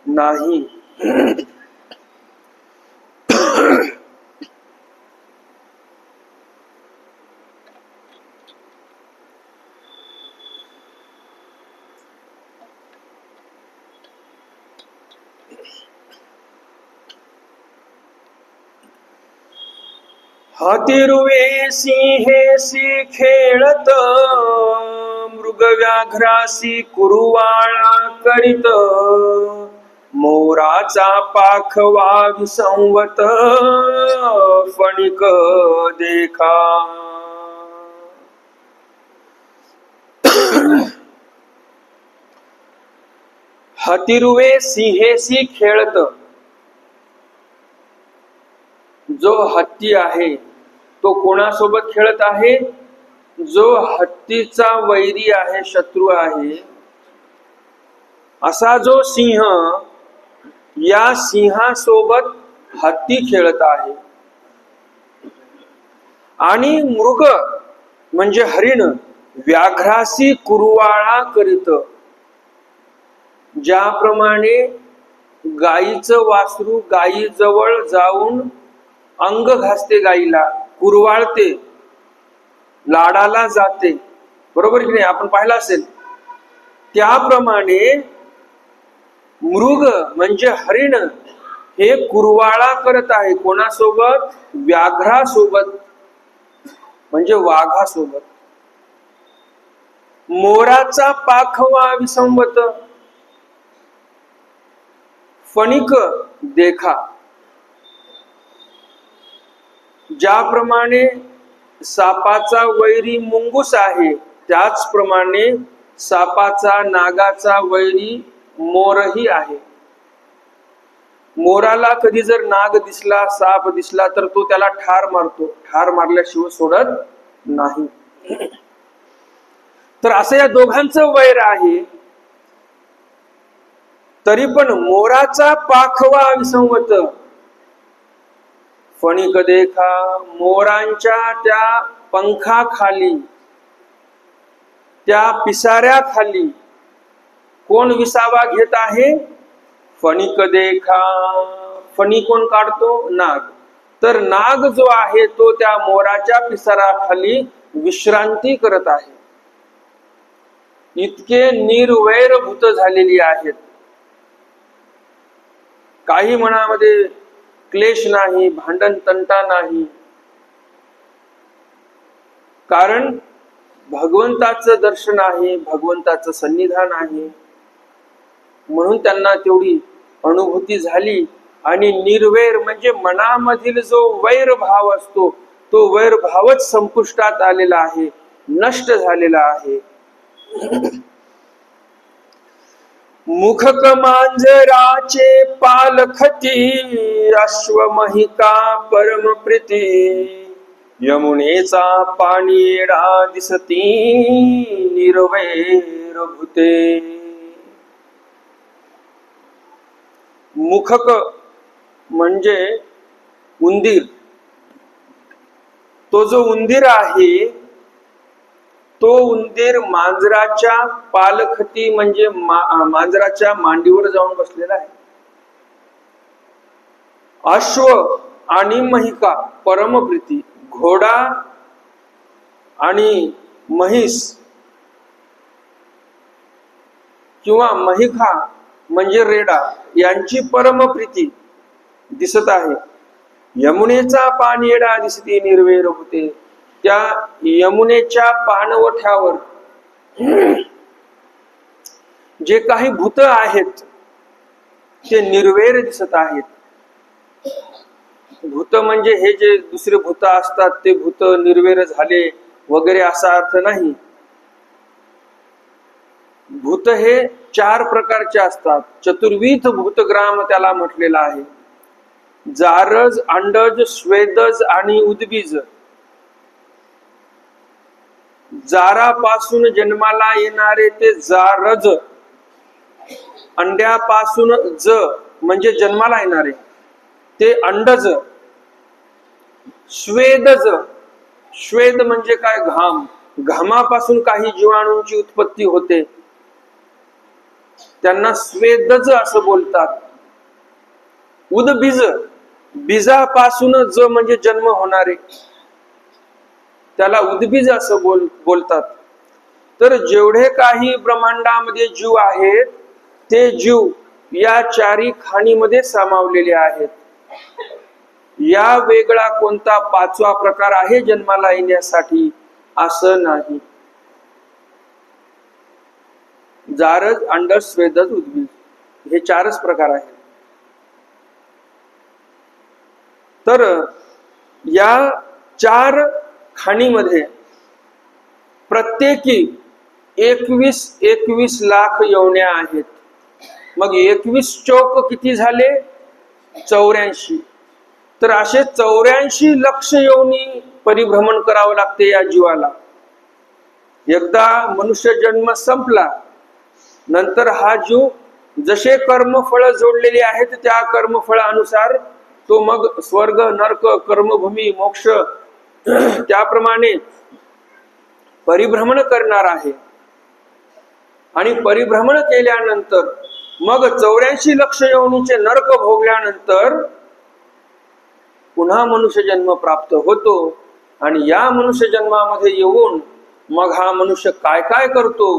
नाही. हातीरुवे सिंहेसी खेळत, मृग व्याघ्रासी कुरुवाळा करीत, मोराचा पाखवा विसंवत फणिक देखा. हातीरुवे सिंहेसी खेळत, जो हत्ती आहे तो कोणासोबत खेळत आहे? जो हत्तीचा वैरी आहे, शत्रू आहे, असा जो सिंह, या सिंहासोबत हत्ती खेळत आहे. आणि मृग म्हणजे हरिण व्याघ्रासी कुरुवाळा करीत, ज्याप्रमाणे गायीचं वासरू गायीजवळ जाऊन अंग घासते, गायीला कुरवाळते, लाडाला जाते, बरोबर की नाही? आपण पाहिलं असेल. त्याप्रमाणे मृग म्हणजे हरिण हे कुरवाळा करत आहे. कोणासोबत? व्याघ्रासोबत, म्हणजे वाघासोबत. मोराचा पाखवा विसंवत फणिक देखा, ज्याप्रमाणे सापाचा वैरी मुंगूस आहे त्याचप्रमाणे सापाचा नागाचा वैरी मोरही आहे. मोराला कधी जर नाग दिसला, साप दिसला तर तो त्याला ठार मारतो, ठार मारल्याशिवाय सोडत नाही. तर असं या दोघांचं वैर आहे. तरी पण मोराचा पाखवा विसंवत फणिक देखा, मोरांच्या त्या पंखाखाली, त्या पिसाऱ्याखाली कोण विसावा घेत आहे? फणिक देखा. फणी कोण काढतो? नाग. तर नाग जो आहे तो त्या मोराच्या पिसाऱ्याखाली विश्रांती करत आहे. इतके निर्वैर भूत झालेली आहेत. काही मनामध्ये क्लेश नाही, भांडण तंटा नाही. कारण भगवंताचं दर्शन आहे, भगवंताचं सन्निधान आहे, म्हणून त्यांना तेवढी अनुभूती झाली. आणि निर्वैर म्हणजे मनामधील जो वैर भाव असतो तो वैर भावच संपुष्टात आलेला आहे, नष्ट झालेला आहे. मुखक मांजराचे पालखती, अश्वमहिका परम प्रीती, यमुनेचा पाणीडा दिसती निर्वैर भूते. मुखक म्हणजे उंदीर. तो जो उंदीर आहे तो उंदीर मांजराच्या पालखती म्हणजे मांजराच्या मांडीवर जाऊन बसलेला आहे. अश्व आणि महिका परमप्रीती, घोडा आणि म्हैस किंवा महिका म्हणजे रेडा यांची परमप्रीती दिसत आहे. यमुनेचा पाणीडा दिसते निर्वैर होते. त्या यमुनेच्या पाणवठ्यावर जे काही भूत आहेत ते निर्वैर दिसत आहेत. भूत म्हणजे हे जे दुसरे भूत असतात ते भूत निर्वैर झाले वगैरे असा अर्थ नाही. भूत हे 4 प्रकारचे असतात. चतुर्विध भूतग्राम त्याला म्हटलेला आहे. जारज, अंडज, स्वेदज आणि उद्बीज. जारापासून जन्माला येणारे ते जारज, अंड्यापासून ज म्हणजे जन्माला येणारे ते अंडज, स्वेदज, स्वेद म्हणजे काय? घाम. घामापासून काही जीवाणूंची उत्पत्ती होते, त्यांना स्वेदज असं बोलतात. उद्बीज, बीजापासून ज म्हणजे जन्म होणारे त्याला उद्बीज असं बोलतात. तर जेवढे काही ब्रह्मांडामध्ये जीव आहेत ते जीव या 4 खाणीमध्ये सामावलेले आहेत. या वेगळा कोणता 5वा प्रकार आहे जन्माला येण्यासाठी असं नाही. जारज, अंडज, स्वेदज, उद्बीज हे 4च प्रकार आहेत. तर या 4 खाणीमध्ये प्रत्येकी 21 लाख योन्या आहेत. मग 21 चौक किती झाले? 84. तर असे 84 लक्ष योनी परिभ्रमण करावं लागते या जीवाला. एकदा मनुष्य जन्म संपला नंतर हा जीव जसे कर्मफळ जोडलेले आहेत त्या कर्मफळानुसार तो मग स्वर्ग, नरक, कर्मभूमी, मोक्ष त्याप्रमाणे परिभ्रमण करणार आहे. आणि परिभ्रमण केल्यानंतर मग 84 लक्ष योनीचे नरक भोगल्यानंतर पुन्हा मनुष्य जन्म प्राप्त होतो. आणि या मनुष्य जन्मामध्ये येऊन मग हा मनुष्य काय काय करतो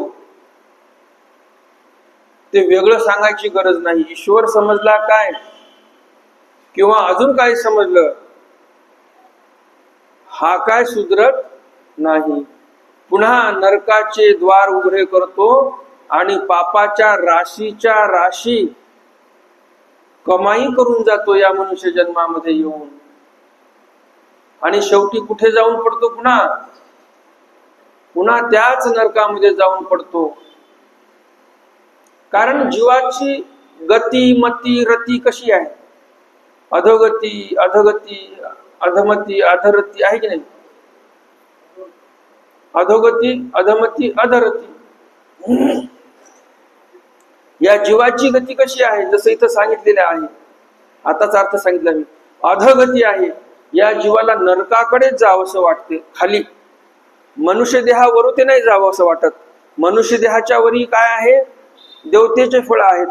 ते वेगळं सांगायची गरज नाही. ईश्वर समजला काय किंवा अजून काय समजलं हा काय सुधरत नाही. पुन्हा नरकाचे द्वार उघडे करतो आणि पापाच्या राशीच्या राशी कमाई करून जातो या मनुष्य जन्मामध्ये येऊन. आणि शेवटी कुठे जाऊन पडतो? पुन्हा पुन्हा त्याच नरकामध्ये जाऊन पडतो. कारण जीवाची गती मती रती कशी आहे? अधोगती अधोगती अधमती अधरती आहे की नाही? अधोगती अधमती अधरती. या जीवाची गती कशी आहे? जसं इथं सांगितलेलं आहे, आताच अर्थ सांगितला मी. अधोगती आहे, या जीवाला नरकाकडे जावं असं वाटते, खाली. मनुष्य देहावरून ते नाही जावं असं वाटत. मनुष्य देहाच्या वरी काय आहे? देवतेचे फळ आहेत.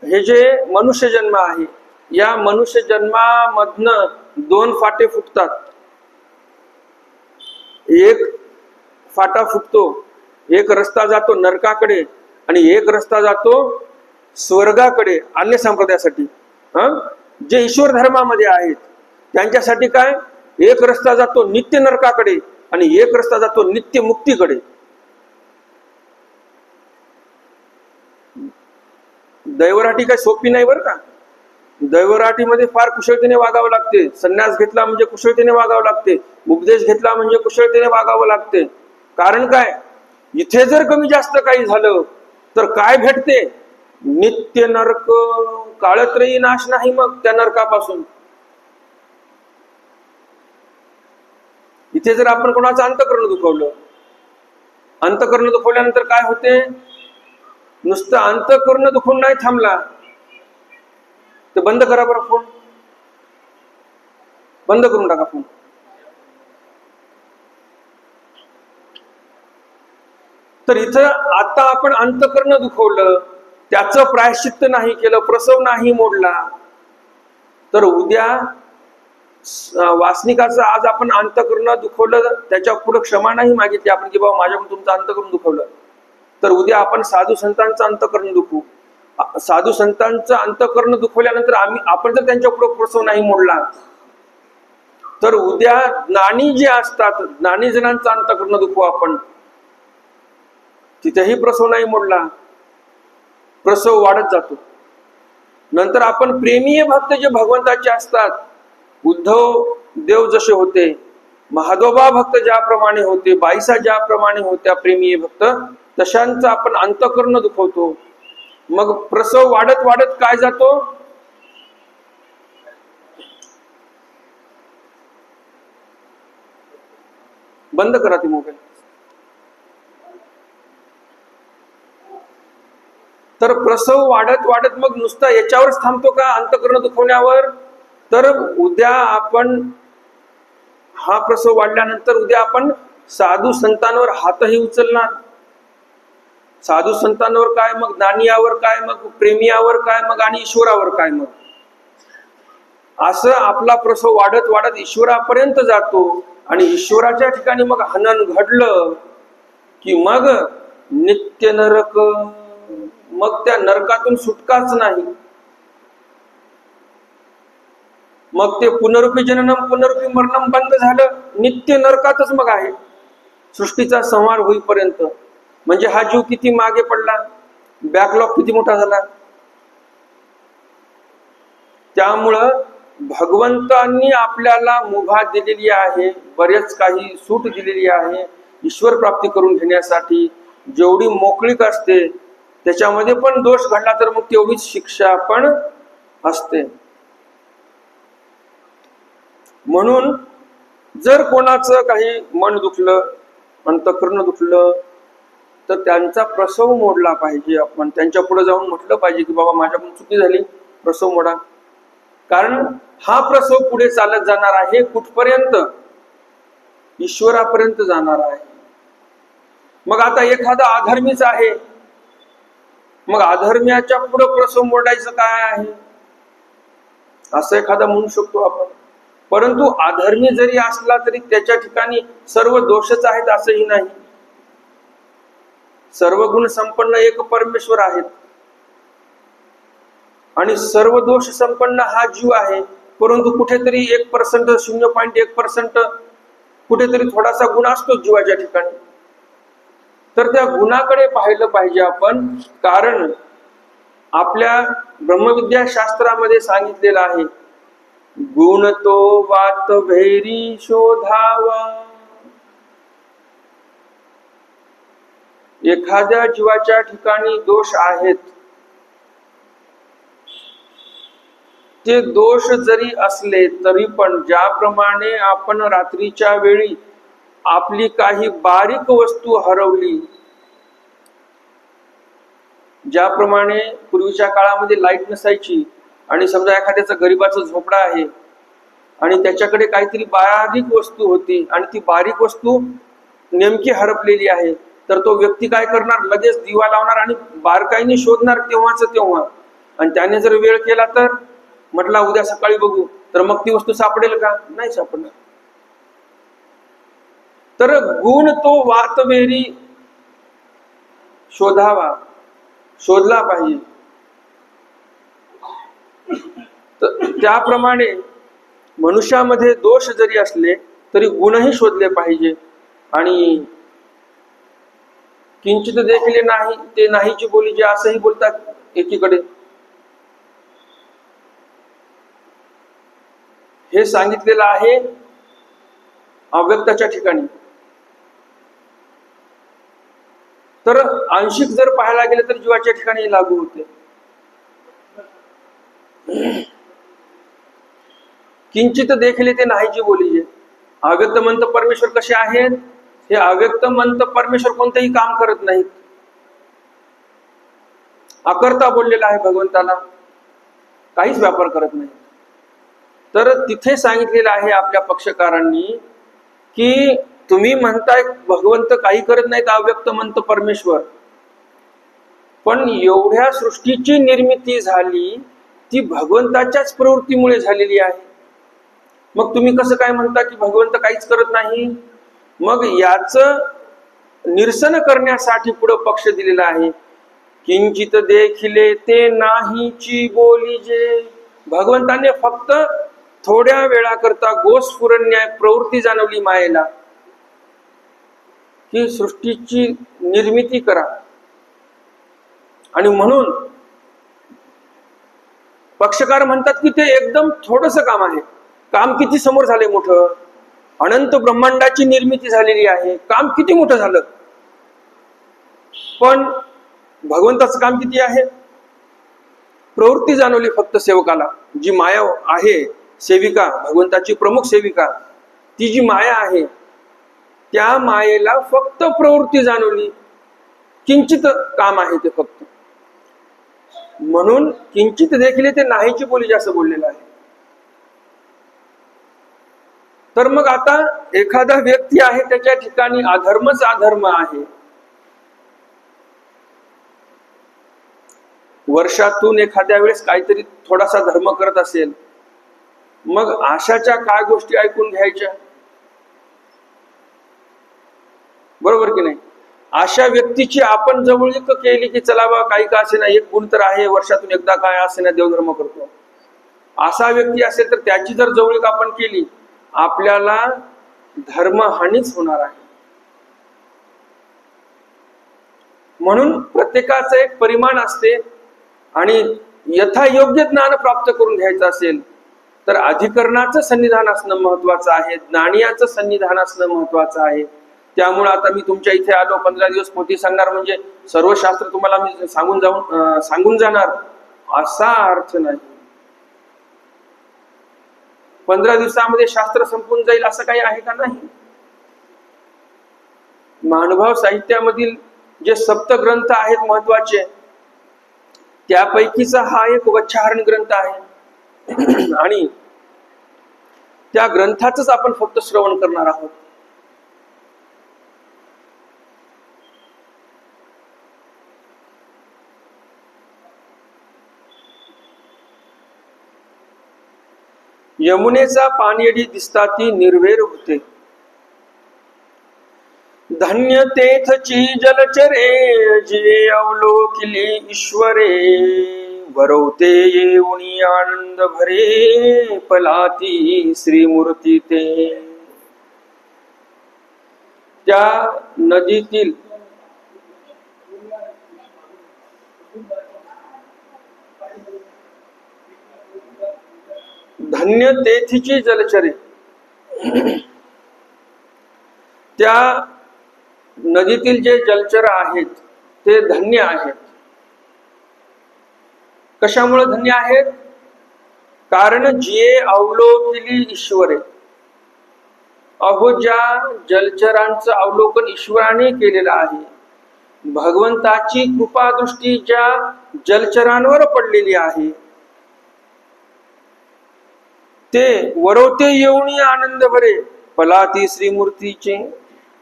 हे जे मनुष्य जन्म आहे, या मनुष्य जन्मामधनं दोन फाटे फुटतात. एक फाटा फुटतो, एक रस्ता जातो नरकाकडे आणि एक रस्ता जातो स्वर्गाकडे, अन्य संप्रदायासाठी. जे ईश्वर धर्मामध्ये आहेत त्यांच्यासाठी काय? एक रस्ता जातो नित्य नरकाकडे आणि एक रस्ता जातो नित्य मुक्तीकडे. दैवराटी काय सोपी नाही बरं का. दैवराटीमध्ये फार कुशलतेने वागावं लागते. संन्यास घेतला म्हणजे कुशलतेने वागावं लागते. उपदेश घेतला म्हणजे कुशलतेने वागावं लागते. कारण काय? इथे जर कमी जास्त काही झालं तर काय भेटते? नित्य नरक, काळत्रयी नाश नाही मग त्या नरकापासून. इथे जर आपण कोणाचं अंतःकरण दुखवलं, अंतःकरण दुखवल्यानंतर काय होते? नुसतं अंतःकरण दुखून नाही थांबला तर बंद करा बरं फोन, बंद करून टाका फोन. तर इथं आता आपण अंतःकरण दुखवलं, त्याचं प्रायश्चित्त नाही केलं, प्रसव नाही मोडला, तर उद्या वासनिकाचं आज आपण अंतःकरण दुखवलं, त्याच्या पुढे क्षमा नाही मागितली आपण की बाबा माझ्याकडून तुमचं अंतःकरण दुखवलं, तर उद्या आपण साधू संतांचं अंतःकरण दुखवू. साधू संतांचं अंतःकरण दुखवल्यानंतर आपण जर त्यांच्या पुढे प्रसव नाही मोडला तर उद्या ज्ञानी जे असतात, ज्ञानी जणांचं अंतःकरण दुखवू आपण. तिथेही प्रसव नाही मोडला, प्रसव वाढत जातो. नंतर आपण प्रेमीय भक्त जे भगवंताचे असतात, उद्धव देव जसे होते, महादोबा भक्त ज्याप्रमाणे होते, बाईसा ज्याप्रमाणे होत्या प्रेमीय भक्त, तशांचं आपण अंतःकरण दुखवतो. मग प्रसव वाढत वाढत काय जातो? बंद करा ते मोबाईल. तर प्रसव वाढत वाढत मग नुसता याच्यावरच थांबतो का? अंतःकरण दुखवण्यावर? तर उद्या आपण हा प्रसव वाढल्यानंतर उद्या आपण साधू संतांवर हातही उचलणार. साधू संतांवर काय, मग ज्ञानियावर काय, मग प्रेमियावर काय, मग आणि ईश्वरावर काय. मग असं आपला प्रसव वाढत वाढत ईश्वरापर्यंत जातो आणि ईश्वराच्या ठिकाणी मग हनन घडलं की मग नित्य नरक, मग त्या नरकातून सुटकाच नाही. मग ते पुनरुपी जननम पुनरुपी मरणम बंद झालं, नित्य नरकातच मग आहे सृष्टीचा संहार होईपर्यंत. म्हणजे हा जीव किती मागे पडला, बॅकलॉग किती मोठा झाला. त्यामुळं भगवंतांनी आपल्याला मुभा दिलेली आहे, बरेच काही सूट दिलेली आहे ईश्वर प्राप्ती करून घेण्यासाठी. जेवढी मोकळीक असते त्याच्यामध्ये पण दोष घडला तर मग तेवढीच शिक्षा पण असते. म्हणून जर कोणाचं काही मन दुखलं, अंतःकरण दुखलं, तर त्यांचा प्रसव मोडला पाहिजे. आपण त्यांच्या पुढे जाऊन म्हटलं पाहिजे की बाबा माझ्याकडून चुकी झाली, प्रसव मोडा. कारण हा प्रसव पुढे चालत जाणार आहे कुठपर्यंत? ईश्वरापर्यंत जाणार आहे. मग आता एखादा अधर्मीच आहे, मग अधर्म्याच्या पुढे प्रसव मोडायचं काय आहे असं एखादा म्हणू शकतो आपण. परंतु अधर्मी जरी असला तरी त्याच्या ठिकाणी सर्व दोषच आहेत असंही नाही. सर्व गुण संपन्न एक परमेश्वर आहेत आणि सर्व दोष संपन्न हा जीव आहे. परंतु कुठेतरी 1%, 0.1% कुठेतरी थोडासा गुण असतो जीवाच्या ठिकाणी. तर त्या गुणाकडे पाहिलं पाहिजे आपण. कारण आपल्या ब्रह्मविद्या शास्त्रामध्ये सांगितलेलं आहे, गुण तो वात भैरी शोधावा. एखाद्या जीवाच्या ठिकाणी दोष आहेत, ते दोष जरी असले तरी पण ज्याप्रमाणे आपण रात्रीच्या वेळी आपली काही बारीक वस्तू हरवली, ज्याप्रमाणे पूर्वीच्या काळामध्ये लाईट नसायची आणि समजा एखाद्याचा गरीबाचा झोपडा आहे आणि त्याच्याकडे काहीतरी बारीक वस्तू होती आणि ती बारीक वस्तू नेमकी हरपलेली आहे, तर तो व्यक्ती काय करणार, लगेच दिवा लावणार आणि बारकाईने शोधणार तेव्हाच तेव्हा. आणि त्याने जर वेळ केला तर म्हटला उद्या सकाळी बघू, तर मग ती वस्तू सापडेल का, नाही सापडणार. तर गुण तो वातवेरी शोधला पाहिजे. त्याप्रमाणे मनुष्यामध्ये दोष जरी असले तरी गुणही शोधले पाहिजे. आणि किंचित देखील नाही ते नाहीची बोली जे असंही बोलतात एकीकडे, हे सांगितलेलं आहे अव्यक्ताच्या ठिकाणी. तर आंशिक जर पाहायला गेलं तर जीवाच्या ठिकाणी लागू होते. किंचित देखील ते नाहीची बोली जे अव्यक्त म्हणत परमेश्वर कसे आहेत, हे अव्यक्त म्हणत परमेश्वर कोणतेही काम करत नाहीत. अकर्ता बोललेला आहे भगवंताला, काहीच व्यापार करत नाही. तर तिथे सांगितलेलं आहे आपल्या पक्षकारांनी की तुम्ही म्हणताय भगवंत काही करत नाहीत, अव्यक्त म्हणत परमेश्वर, पण एवढ्या सृष्टीची निर्मिती झाली ती भगवंताच्याच प्रवृत्तीमुळे झालेली आहे. मग तुम्ही कसं काय म्हणता की भगवंत काहीच करत नाही? मग याच निरसन करण्यासाठी पुढे पक्ष दिलेला आहे. किंचित देखिले ते नाहीची बोली जे, भगवंताने फक्त थोड्या वेळाकरता गोस्फुरण्य प्रवृत्ती जाणवली मायेला की सृष्टीची निर्मिती करा. आणि म्हणून पक्षकार म्हणतात की ते एकदम थोडस काम आहे. काम किती समोर झाले मोठं, अनंत ब्रह्मांडाची निर्मिती झालेली आहे, काम किती मोठं झालं. पण भगवंताचं काम किती आहे, प्रवृत्ती जाणवली फक्त सेवकाला. जी माया आहे सेविका, भगवंताची प्रमुख सेविका, ती जी माया आहे त्या मायेला फक्त प्रवृत्ती जाणवली, किंचित काम आहे ते फक्त. म्हणून किंचित देखील ते नाहीची बोली जास्त बोललेलं आहे. तर मग आता एखादा व्यक्ती आहे त्याच्या ठिकाणी अधर्मच अधर्म आहे, वर्षातून एखाद्या वेळेस काहीतरी थोडासा धर्म करत असेल, मग आशाच्या काय गोष्टी ऐकून घ्यायच्या, बरोबर की नाही? अशा व्यक्तीची आपण जवळीक केली की चला बा काही का असे ना, एक गुण तर आहे, वर्षातून एकदा काय असे ना देवधर्म करतो, असा व्यक्ती असेल तर त्याची जर जवळीक आपण केली, आपल्याला धर्महानीच होणार आहे. म्हणून प्रत्येकाचं एक परिमाण असते आणि यथायोग्य ज्ञान प्राप्त करून घ्यायचं असेल तर अधिकरणाचं सन्निधान असणं महत्वाचं आहे, ज्ञानियाचं सन्निधान असणं महत्वाचं आहे. त्यामुळे आता मी तुमच्या इथे आलो, 15 दिवस पोथी सांगणार म्हणजे सर्व शास्त्र तुम्हाला मी सांगून जाणार असा अर्थ नाही. 15 दिवसामध्ये शास्त्र संपून जाईल असं काही आहे का? नाही. महानुभाव साहित्यामधील जे सप्तग्रंथ आहेत महत्वाचे, त्यापैकीचा हा एक वच्छाहरण ग्रंथ आहे आणि त्या ग्रंथाचंच आपण फक्त श्रवण करणार आहोत. यमुनेचा पाणीडी दिसता ती निर्वेर होते, धन्य तेथची जलचरे जे अवलोकिली ईश्वरे, वरवते येऊनी आनंद भरे पलाती श्रीमूर्ती ते. त्या नदीतील धन्य तेथीची जलचरे, त्या नदीतील जे जलचर आहेत ते धन्य आहेत. कशामुळे धन्य आहेत? कारण जिये अवलोकिली ईश्वरे. अहो, ज्या जलचरांचं अवलोकन ईश्वराने केलेलं आहे, भगवंताची कृपादृष्टी ज्या जलचरांवर पडलेली आहे, ते वरवते येऊनी आनंद भरे. पलाती श्रीमूर्तीचे,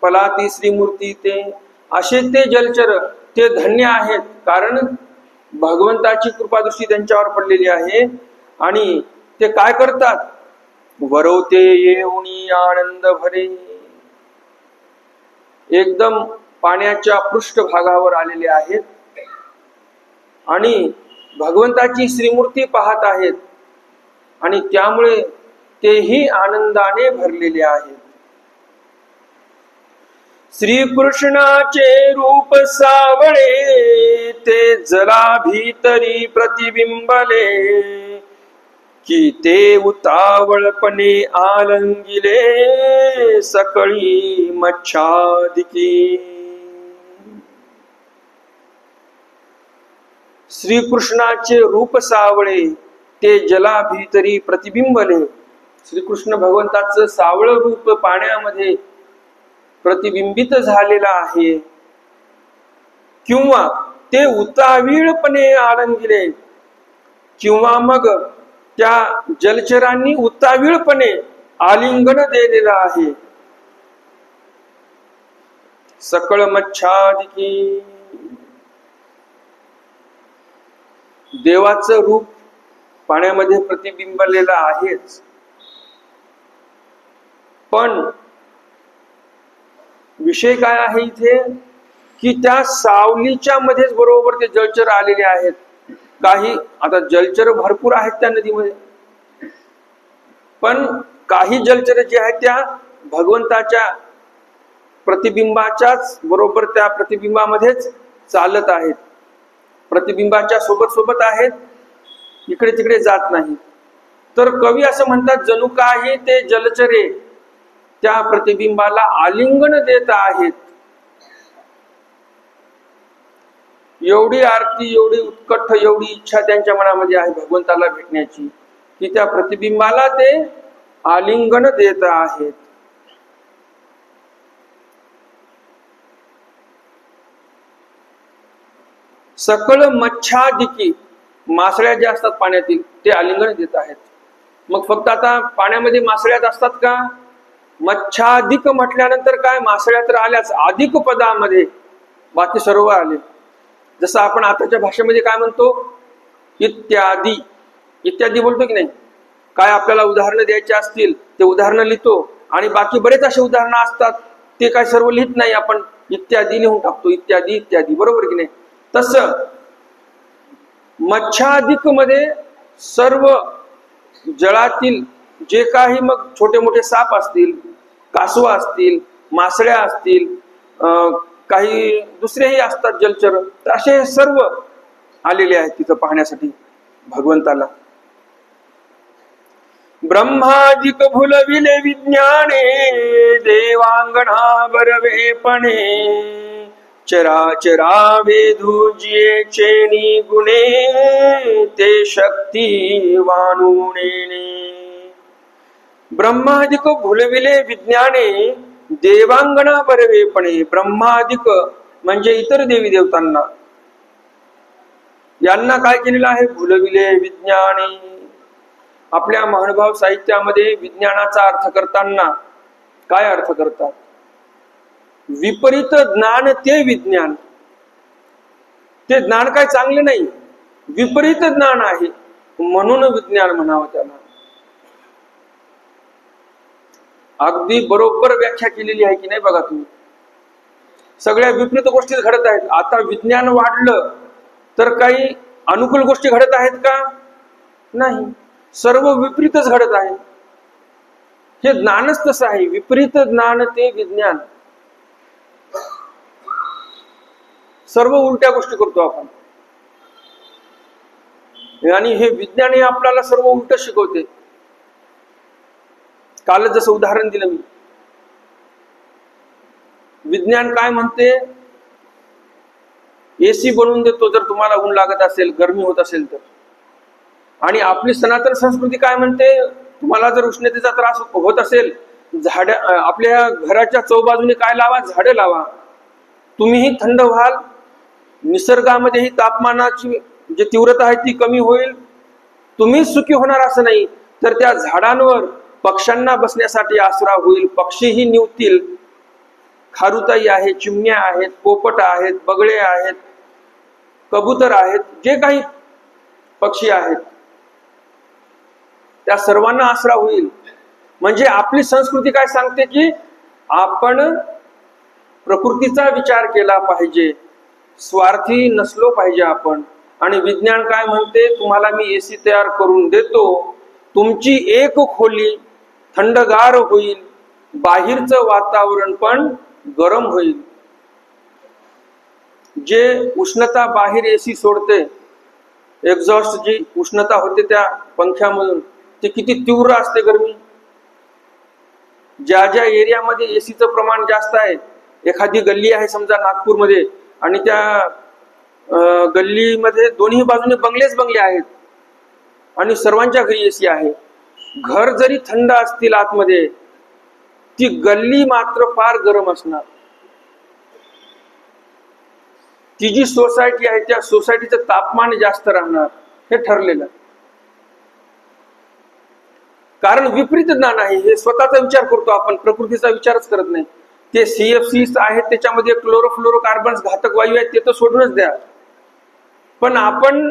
पलाती श्रीमूर्ती ते, असे ते जलचर ते धन्य आहेत. कारण भगवंताची कृपादृष्टी त्यांच्यावर पडलेली आहे. आणि ते काय करतात? वरवते येऊनी आनंद भरे. एकदम पाण्याच्या पृष्ठभागावर आलेले आहेत आणि भगवंताची श्रीमूर्ती पाहत आहेत आणि त्यामुळे तेही आनंदाने भरलेले आहेत. श्रीकृष्णाचे रूप सावळे ते जला भीतरी प्रतिबिंबले, की ते उतावळपणे आलंगिले सकळी मच्छादिकी. श्रीकृष्णाचे रूप सावळे ते जला भीतरी प्रतिबिंबले. श्रीकृष्ण भगवंताचं सावळ रूप पाण्यामध्ये प्रतिबिंबित झालेला आहे. किंवा ते उतावीळपणे आलंगिले, किंवा मग त्या जलचरांनी उतावीळपणे आलिंगन दिलेलं आहे. सकळ मच्छादिकी. देवाचं रूप पाण्यामध्ये प्रतिबिंबलेलं आहेच, पण विषय काय आहे इथे, की त्या सावलीच्या मध्येच बरोबर ते जलचर आलेले आहेत. काही आता जलचर भरपूर आहेत त्या नदीमध्ये, पण काही जलचर जे आहेत त्या भगवंताच्या प्रतिबिंबाच्याच बरोबर त्या प्रतिबिंबामध्येच चालत आहेत, प्रतिबिंबाच्या सोबत सोबत आहेत, इकडे तिकडे जात नाही. तर कवी असं म्हणतात, जणू काही ते जलचरे त्या प्रतिबिंबाला आलिंगन देत आहेत. एवढी आरती, एवढी उत्कट, एवढी इच्छा त्यांच्या मनामध्ये आहे भगवंताला भेटण्याची, की त्या प्रतिबिंबाला ते आलिंगन देत आहेत. सकळ मच्छादिकी. मासळ्या ज्या असतात पाण्यातील ते आलिंगन देत आहेत. मग फक्त आता पाण्यामध्ये मासळ्याच असतात का? मच्छादिक म्हटल्यानंतर काय, मासळ्या तर आल्याच, अधिक पदामध्ये बाकी सर्व आले. जसं आपण आताच्या भाषेमध्ये काय म्हणतो, इत्यादी, इत्यादी बोलतो की नाही. काय आपल्याला उदाहरणं द्यायची असतील ते उदाहरणं लिहितो, आणि बाकी बरेच असे उदाहरणं असतात ते काय सर्व लिहित नाही, आपण इत्यादी लिहून टाकतो, इत्यादी इत्यादी, बरोबर की नाही. तसं मच्छादिक मध्ये सर्व जळातील जे काही मग छोटे मोठे साप असतील, कासव असतील, मासळ्या असतील, काही दुसरेही असतात जलचर, तर असे सर्व आलेले आहेत तिथं पाहण्यासाठी भगवंताला. ब्रह्मादिक भुलविले विज्ञाने देवांगणा बरवेपणे, चराचरा वेधुजिये चेनी गुणे ते शक्ती वाणुनेने. ब्रह्मादिक भुलविले विज्ञाने देवांगणा बरवेपणे. ब्रह्मादिक म्हणजे इतर देवी देवतांना, यांना काय केलेलं आहे? भुलविले विज्ञाने. आपल्या महानुभाव साहित्यामध्ये विज्ञानाचा अर्थ करताना काय अर्थ करतात? विपरीत ज्ञान ते विज्ञान. ते ज्ञान काय चांगले नाही, विपरीत ज्ञान आहे म्हणून विज्ञान म्हणावं त्याला. अगदी बरोबर व्याख्या केलेली आहे की नाही बघा तुम्ही. सगळ्या विपरीत गोष्टी घडत आहेत. आता विज्ञान वाढलं तर काही अनुकूल गोष्टी घडत आहेत का? नाही, सर्व विपरीतच घडत आहे. हे ज्ञानच तसं आहे, विपरीत ज्ञान ते विज्ञान. सर्व उलट्या गोष्टी करतो आपण, आणि हे विज्ञान हे आपल्याला सर्व उलट शिकवते. कालच जसं उदाहरण दिलं मी, विज्ञान काय म्हणते? एसी बनवून देतो जर तुम्हाला ऊन लागत असेल, गरमी होत असेल तर. आणि आपली सनातन संस्कृती काय म्हणते? तुम्हाला जर उष्णतेचा त्रास होत असेल, झाडे आपल्या घराच्या चौबाजूने काय लावा? झाडे लावा. तुम्हीही थंड व्हाल, निसर्गामध्येही तापमानाची जी तीव्रता आहे ती कमी होईल, तुम्ही सुखी होणार असं नाही, तर त्या झाडांवर पक्ष्यांना बसण्यासाठी आसरा होईल. पक्षीही निवतील. खारुताई आहे, चिमण्या आहेत, पोपट आहेत, बगळे आहेत, कबूतर आहेत, जे काही पक्षी आहेत त्या सर्वांना आसरा होईल. म्हणजे आपली संस्कृती काय सांगते की आपण प्रकृतीचा विचार केला पाहिजे, स्वार्थी नसलो पाहिजे आपण. आणि विज्ञान काय म्हणते? तुम्हाला मी एसी तयार करून देतो, तुमची एक खोली थंडगार होईल, बाहेरचं वातावरण पण गरम होईल. जे उष्णता बाहेर एसी सोडते, एक्झॉस्ट जी उष्णता होते त्या पंख्यामधून, ते किती तीव्र असते गरमी. ज्या ज्या एरियामध्ये एसीचं प्रमाण जास्त आहे, एखादी गल्ली आहे समजा नागपूरमध्ये, आणि त्या गल्लीमध्ये दोन्ही बाजूने बंगलेच बंगले आहेत आणि सर्वांच्या घरी एसी आहे. घर जरी थंड असतील आतमध्ये, ती गल्ली मात्र फार गरम असणार. ती जी सोसायटी आहे त्या सोसायटीचं तापमान जास्त राहणार, हे ठरलेलं. कारण विपरीत ज्ञान आहे, हे स्वतःचा विचार करतो आपण, प्रकृतीचा विचारच करत नाही. ते CFC आहेत, त्याच्यामध्ये क्लोरोफ्लोरोकार्बन्स घातक वायू आहेत, ते तर सोडूनच द्या. पण आपण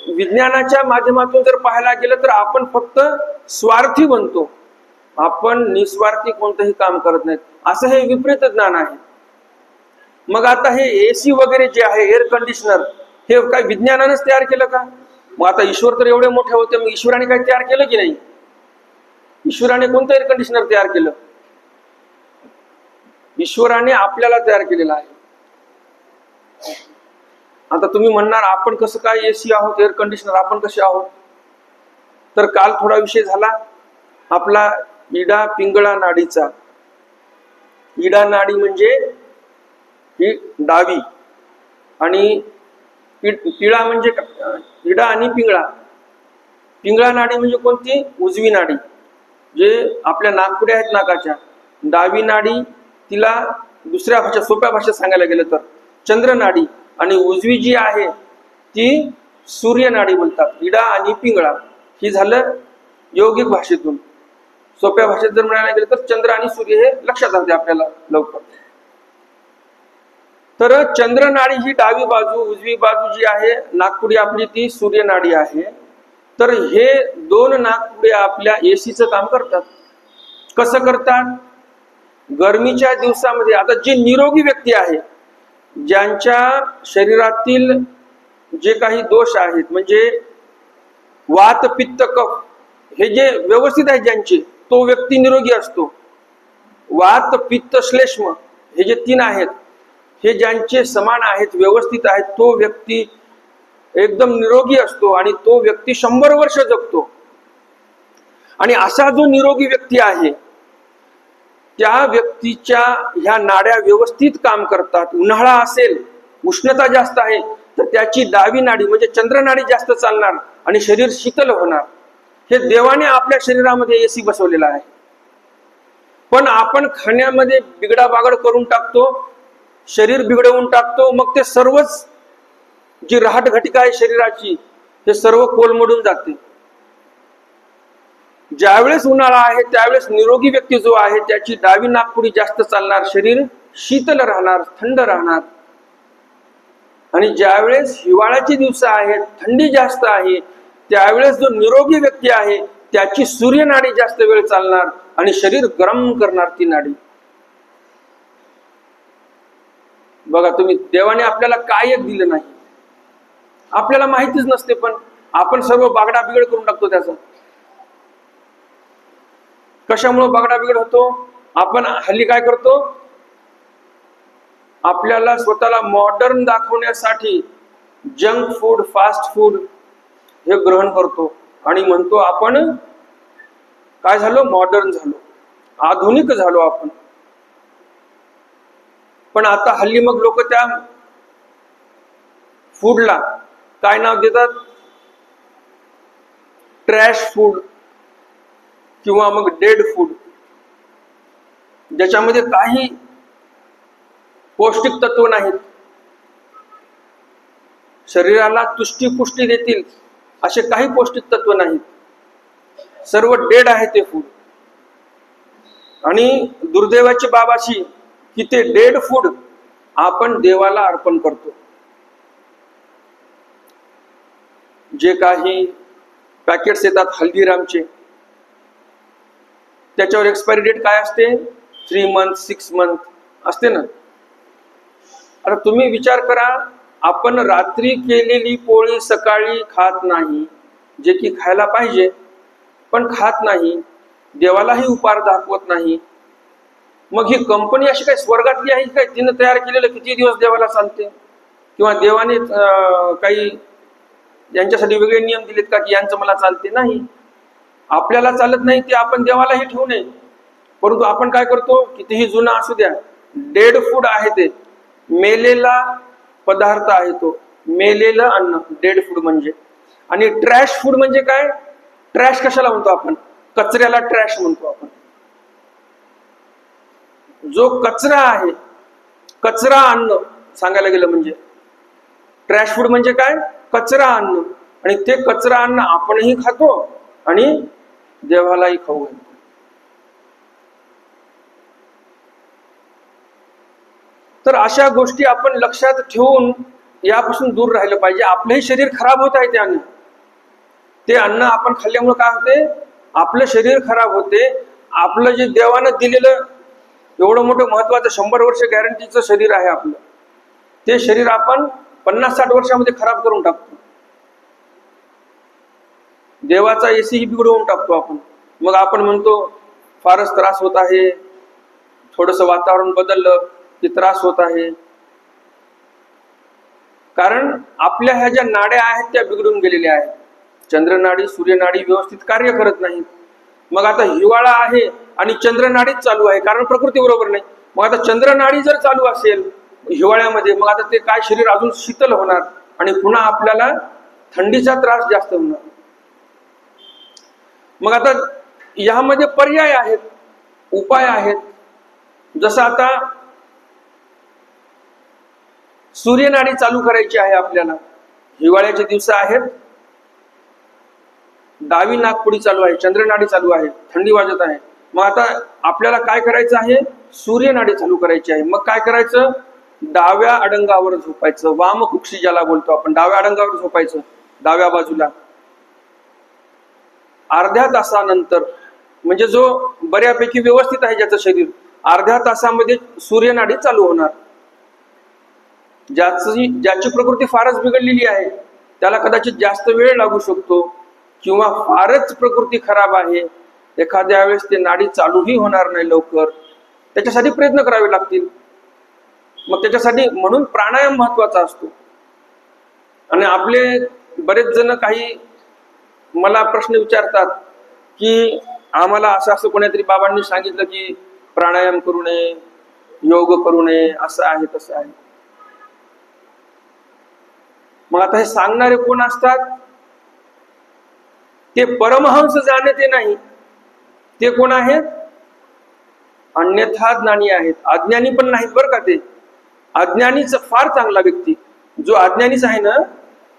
विज्ञानाच्या माध्यमातून जर पाहायला गेलं तर आपण फक्त स्वार्थी बनतो, आपण निस्वार्थी कोणतंही काम करत नाहीत, असं हे विपरीत ज्ञान आहे. मग आता हे एसी वगैरे जे आहे, एअर कंडिशनर, हे काय विज्ञानानेच तयार केलं का? मग आता ईश्वर तर एवढे मोठे होते, मग ईश्वराने काय तयार केलं की नाही? ईश्वराने कोणतं एअर कंडिशनर तयार केलं? ईश्वराने आपल्याला तयार केलेलं आहे. आता तुम्ही म्हणणार आपण कसं काय एसी आहोत, एअर कंडिशनर आपण कसे आहोत? तर काल थोडा विषय झाला आपला इडा पिंगळा नाडीचा. इडा नाडी म्हणजे ही डावी, आणि पिळा म्हणजे इडा आणि पिंगळा. पिंगळा नाडी म्हणजे कोणती? उजवी नाडी, जे आपल्या नाकपुड्या आहेत नाकाच्या. डावी नाडी, तिला दुसऱ्या भाषा, सोप्या भाषेत सांगायला गेलं तर चंद्र नाडी, आणि उजवी जी आहे ती सूर्य नाडी बोलतात. इडा आणि पिंगळा ही झालं योगिक भाषेतून. सोप्या भाषेत जर म्हणायला गेलं तर चंद्र आणि सूर्य हे लक्षात राहते आपल्याला लवकर. तर चंद्र नाडी ही डावी बाजू, उजवी बाजू जी आहे नाकपुडी आपली ती सूर्य नाडी आहे. तर हे दोन नाकपुड्या आपल्या एसीचं काम करतात. कसं करतात? गरमीच्या दिवसामध्ये आता जी निरोगी व्यक्ती आहे, ज्यांच्या शरीरातील जे काही दोष आहेत, म्हणजे वात पित्त कफ हे जे व्यवस्थित आहे ज्यांचे, तो व्यक्ती निरोगी असतो. वात पित्त श्लेष्म हे जे तीन आहेत, हे ज्यांचे समान आहेत, व्यवस्थित आहेत, तो व्यक्ती एकदम निरोगी असतो आणि तो व्यक्ती 100 वर्ष जगतो. आणि असा जो निरोगी व्यक्ती आहे त्या व्यक्तीच्या ह्या नाड्या व्यवस्थित काम करतात. उन्हाळा असेल, उष्णता जास्त आहे, तर त्याची डावी नाडी म्हणजे चंद्र नाडी जास्त चालणार आणि शरीर शीतल होणार. हे देवाने आपल्या शरीरामध्ये एसी बसवलेला आहे. पण आपण खाण्यामध्ये बिगडाबागड करून टाकतो, शरीर बिघडवून टाकतो, मग ते सर्वच जी राहट घटिका आहे शरीराची, हे सर्व कोलमडून जाते. ज्यावेळेस उन्हाळा आहे त्यावेळेस निरोगी व्यक्ती जो आहे त्याची डावी नाकपुडी जास्त चालणार, शरीर शीतल राहणार, थंड राहणार. आणि ज्यावेळेस हिवाळ्याची दिवस आहेत, थंडी जास्त आहे, त्यावेळेस जो निरोगी व्यक्ती आहे त्याची सूर्य नाडी जास्त वेळ चालणार आणि शरीर गरम करणार ती नाडी. बघा तुम्ही, देवाने आपल्याला काय एक दिलं नाही, आपल्याला माहितीच नसते, पण आपण सर्व बागडा बिघड करून टाकतो त्याचा. कशामुळे बागडा बिघड होतो? आपण हल्ली काय करतो? आपल्याला स्वतःला मॉडर्न दाखवण्यासाठी जंक फूड, फास्ट फूड हे ग्रहण करतो आणि म्हणतो आपण काय झालो? मॉडर्न झालो, आधुनिक झालो आपण. पण आता हल्ली मग लोक त्या फूडला काय नाव देतात? ट्रॅश फूड किंवा मग डेड फूड, ज्याच्यामध्ये काही पौष्टिक तत्व नाहीत, शरीराला तुष्टी पुष्टी देतील असे काही पौष्टिक तत्व नाहीत, सर्व डेड आहे ते फूड. आणि दुर्दैवाची बाब अशी की ते डेड फूड आपण देवाला अर्पण करतो. जे काही पॅकेट्स येतात हल्दीरामचे, त्याच्यावर एक्सपायरी डेट काय असते? 3 मंथ 6 मंथ असते ना. आता तुम्ही विचार करा, आपण रात्री केलेली पोळी सकाळी खात नाही, जे की खायला पाहिजे पण खात नाही, देवालाही उपहार दाखवत नाही. मग ही कंपनी अशी काय स्वर्गातली आहे काय? तिनं तयार केलेलं किती दिवस देवाला चालते? किंवा देवाने काही यांच्यासाठी वेगळे नियम दिलेत का की यांचं मला चालते? नाही, आपल्याला चालत नाही ते आपण देवालाही ठेवू नये. परंतु आपण काय करतो? कितीही जुना असू द्या, डेड फूड आहे ते, मेलेला पदार्थ आहे तो, मेलेलं अन्न डेड फूड म्हणजे. आणि ट्रॅश फूड म्हणजे काय? ट्रॅश कशाला म्हणतो आपण? कचऱ्याला ट्रॅश म्हणतो आपण. जो कचरा आहे, कचरा अन्न सांगायला गेलं म्हणजे ट्रॅश फूड म्हणजे काय? कचरा अन्न. आणि ते कचरा अन्न आपणही खातो आणि देवालाही खाऊ घालतो. तर अशा गोष्टी आपण लक्षात ठेवून यापासून दूर राहिलं पाहिजे. आपलंही शरीर खराब होत आहे त्याने. ते अन्न आपण खाल्ल्यामुळे काय होते? आपलं शरीर खराब होते. आपलं जे देवानं दिलेलं एवढं मोठं महत्वाचं 100 वर्ष गॅरंटीचं शरीर आहे आपलं, ते शरीर आपण 50-60 वर्षामध्ये खराब करून टाकतो. देवाचा एसी ही बिघडवून टाकतो आपण. मग आपण म्हणतो फारच त्रास होत आहे, थोडंसं वातावरण बदललं की त्रास होत आहे. कारण आपल्या ह्या ज्या नाड्या आहेत त्या बिघडून गेलेल्या आहेत. चंद्रनाडी सूर्यनाडी व्यवस्थित कार्य करत नाहीत. मग आता हिवाळा आहे आणि चंद्रनाडीच चालू आहे, कारण प्रकृती बरोबर नाही. मग आता चंद्रनाडी जर चालू असेल हिवाळ्यामध्ये, मग आता ते काय शरीर अजून शीतल होणार आणि पुन्हा आपल्याला थंडीचा त्रास जास्त होणार. मग आता यामध्ये पर्याय आहेत, उपाय आहेत. जसं आता सूर्यनाडी चालू करायची आहे आपल्याला. हिवाळ्याचे दिवस आहेत, डावी नाकपुडी चालू आहे, चंद्रनाडी चालू आहे, थंडी वाजत आहे. मग आता आपल्याला काय करायचं आहे? सूर्यनाडी चालू करायची आहे. मग काय करायचं? डाव्या अडंगावर झोपायचं. वामकुक्षी ज्याला बोलतो आपण, डाव्या अडंगावर झोपायचं, डाव्या बाजूला. अर्ध्या तासानंतर, म्हणजे जो बऱ्यापैकी व्यवस्थित आहे ज्याचं शरीर, अर्ध्या तासामध्ये सूर्यनाडी चालू होणार. ज्याची प्रकृती फारच बिघडलेली आहे त्याला कदाचित जास्त वेळ लागू शकतो, किंवा फारच प्रकृती खराब आहे, एखाद्या वेळेस ते नाडी चालूही होणार नाही लवकर. त्याच्यासाठी प्रयत्न करावे लागतील. मग त्याच्यासाठी म्हणून प्राणायाम महत्वाचा असतो. आणि आपले बरेच जण काही मला प्रश्न विचारतात की आम्हाला असं कोणीतरी बाबांनी सांगितलं की प्राणायाम करू नये, योग करू नये, असं आहे तसं आहे. मग आता हे सांगणारे कोण असतात? ते परमहंस जाणते नाही. ते कोण आहेत? अन्यथा ज्ञानी आहेत. अज्ञानी पण नाहीत बरं का. ते अज्ञानीच फार चांगला व्यक्ती. जो अज्ञानीच आहे ना